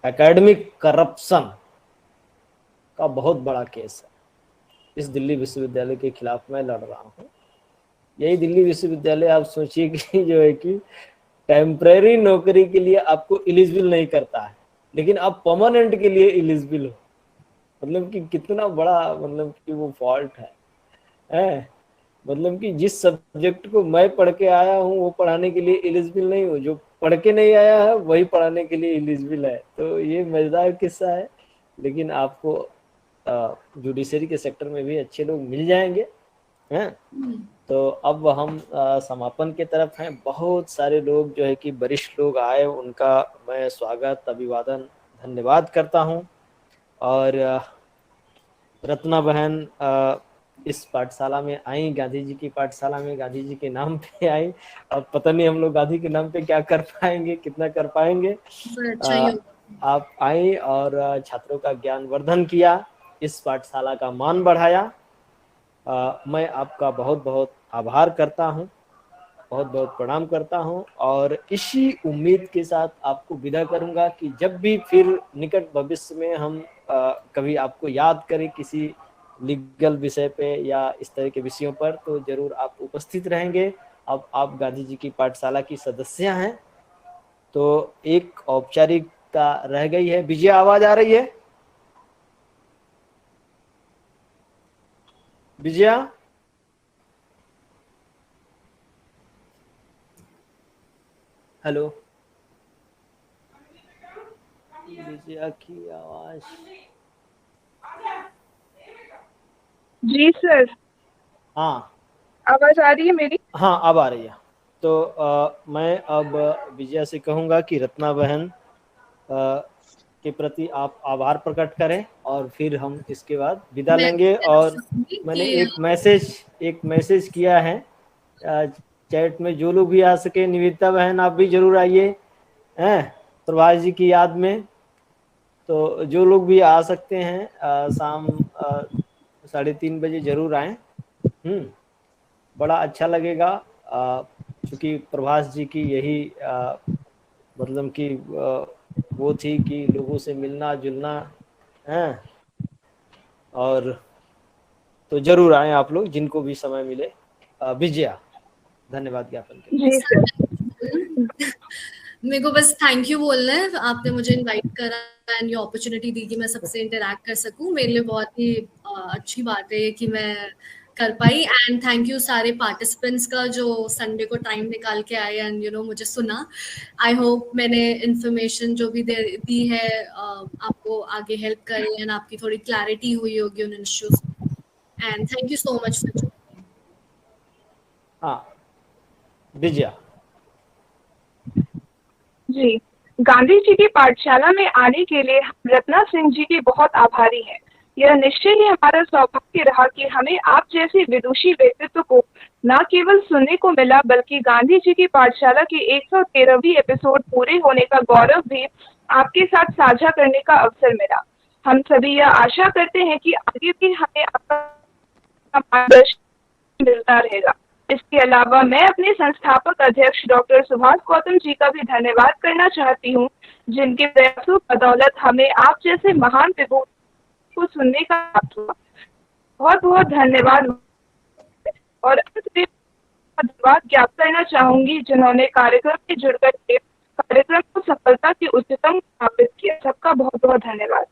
एकेडमिक करप्शन का बहुत बड़ा केस है। इस दिल्ली विश्वविद्यालय के खिलाफ मैं लड़ रहा हूँ। यही दिल्ली विश्वविद्यालय आप सोचिए कि जो है कि टेम्परेरी नौकरी के लिए आपको एलिजिबल नहीं करता है, लेकिन आप परमानेंट के लिए एलिजिबल हो। मतलब कि कितना बड़ा मतलब कि वो फॉल्ट है। मतलब कि जिस सब्जेक्ट को मैं पढ़ के आया हूँ वो पढ़ाने के लिए एलिजिबल नहीं हूँ, जो पढ़ के नहीं आया है वही पढ़ाने के लिए एलिजिबल है। तो ये मजेदार किस्सा है, लेकिन आपको जुडिशरी के सेक्टर में भी अच्छे लोग मिल जाएंगे हैं। तो अब हम समापन की तरफ हैं। बहुत सारे लोग जो है कि वरिष्ठ लोग आए, उनका मैं स्वागत, अभिवादन, धन्यवाद करता हूं। और रत्ना बहन इस पाठशाला में आई, गांधी जी की पाठशाला में, गांधी जी के नाम पे आई। अब पता नहीं हम लोग गांधी के नाम पे क्या कर पाएंगे, कितना कर पाएंगे। आप आई और छात्रों का ज्ञान वर्धन किया, इस पाठशाला का मान बढ़ाया। मैं आपका बहुत बहुत आभार करता हूं। बहुत बहुत प्रणाम करता हूं और इसी उम्मीद के साथ आपको विदा करूंगा कि जब भी फिर निकट भविष्य में हम कभी आपको याद करें किसी लीगल विषय पे या इस तरह के विषयों पर, तो जरूर आप उपस्थित रहेंगे। अब आप गांधी जी की पाठशाला की सदस्य हैं, तो एक औपचारिकता रह गई है। विजया, आवाज आ रही है? विजया, हेलो? विजया की आवाज? जी सर। हाँ, आवाज आ रही है मेरी? हाँ अब आ रही है। तो मैं अब विजया से कहूंगा कि रत्ना बहन के प्रति आप आभार प्रकट करें और फिर हम इसके बाद विदा मैं लेंगे। और मैंने कि एक मैसेज किया है चैट में, जो लोग भी आ सके, निवेदिता बहन आप भी जरूर आइए हैं प्रभाष जी की याद में। तो जो लोग भी आ सकते हैं शाम 3:30 बजे जरूर आए। बड़ा अच्छा लगेगा, क्योंकि प्रभाष जी की यही मतलब कि वो थी कि लोगों से मिलना जुलना है। और तो जरूर आए आप लोग, जिनको भी समय मिले। विजया, धन्यवाद ज्ञापन के लिए। जी सर। मेरे को बस थैंक यू बोलना है, आपने मुझे इनवाइट करा एंड ये अपॉर्चुनिटी दी कि मैं सबसे इंटरेक्ट कर सकूं। मेरे लिए बहुत ही अच्छी बात है कि मैं कर पाई। एंड थैंक यू सारे पार्टिसिपेंट्स का जो संडे को टाइम निकाल के आए एंड मुझे सुना। आई होप मैंने इन्फॉर्मेशन जो भी दी है आपको आगे हेल्प करी एंड आपकी थोड़ी क्लैरिटी हुई होगी उन issues. And thank you so much for. हाँ विजया जी, गांधी जी की पाठशाला में आने के लिए हम रत्ना सिंह जी के बहुत आभारी हैं। यह निश्चय ही हमारा सौभाग्य रहा कि हमें आप जैसे विदुषी व्यक्तित्व को न केवल सुनने को मिला, बल्कि गांधी जी की पाठशाला के 113वीं एपिसोड पूरे होने का गौरव भी आपके साथ साझा करने का अवसर मिला। हम सभी यह आशा करते हैं कि आगे भी हमें आपका मार्गदर्शन मिलता रहेगा। इसके अलावा मैं अपने संस्थापक अध्यक्ष डॉक्टर सुभाष गौतम जी का भी धन्यवाद करना चाहती हूँ, जिनके प्रयासों बदौलत हमें आप जैसे महान विभूति को सुनने का प्राप्त हुआ। बहुत बहुत धन्यवाद। और अंत में धन्यवाद ज्ञापन करना चाहूंगी जिन्होंने कार्यक्रम में जुड़कर कार्यक्रम को सफलता के उच्चतम स्थापित किया। सबका बहुत बहुत धन्यवाद।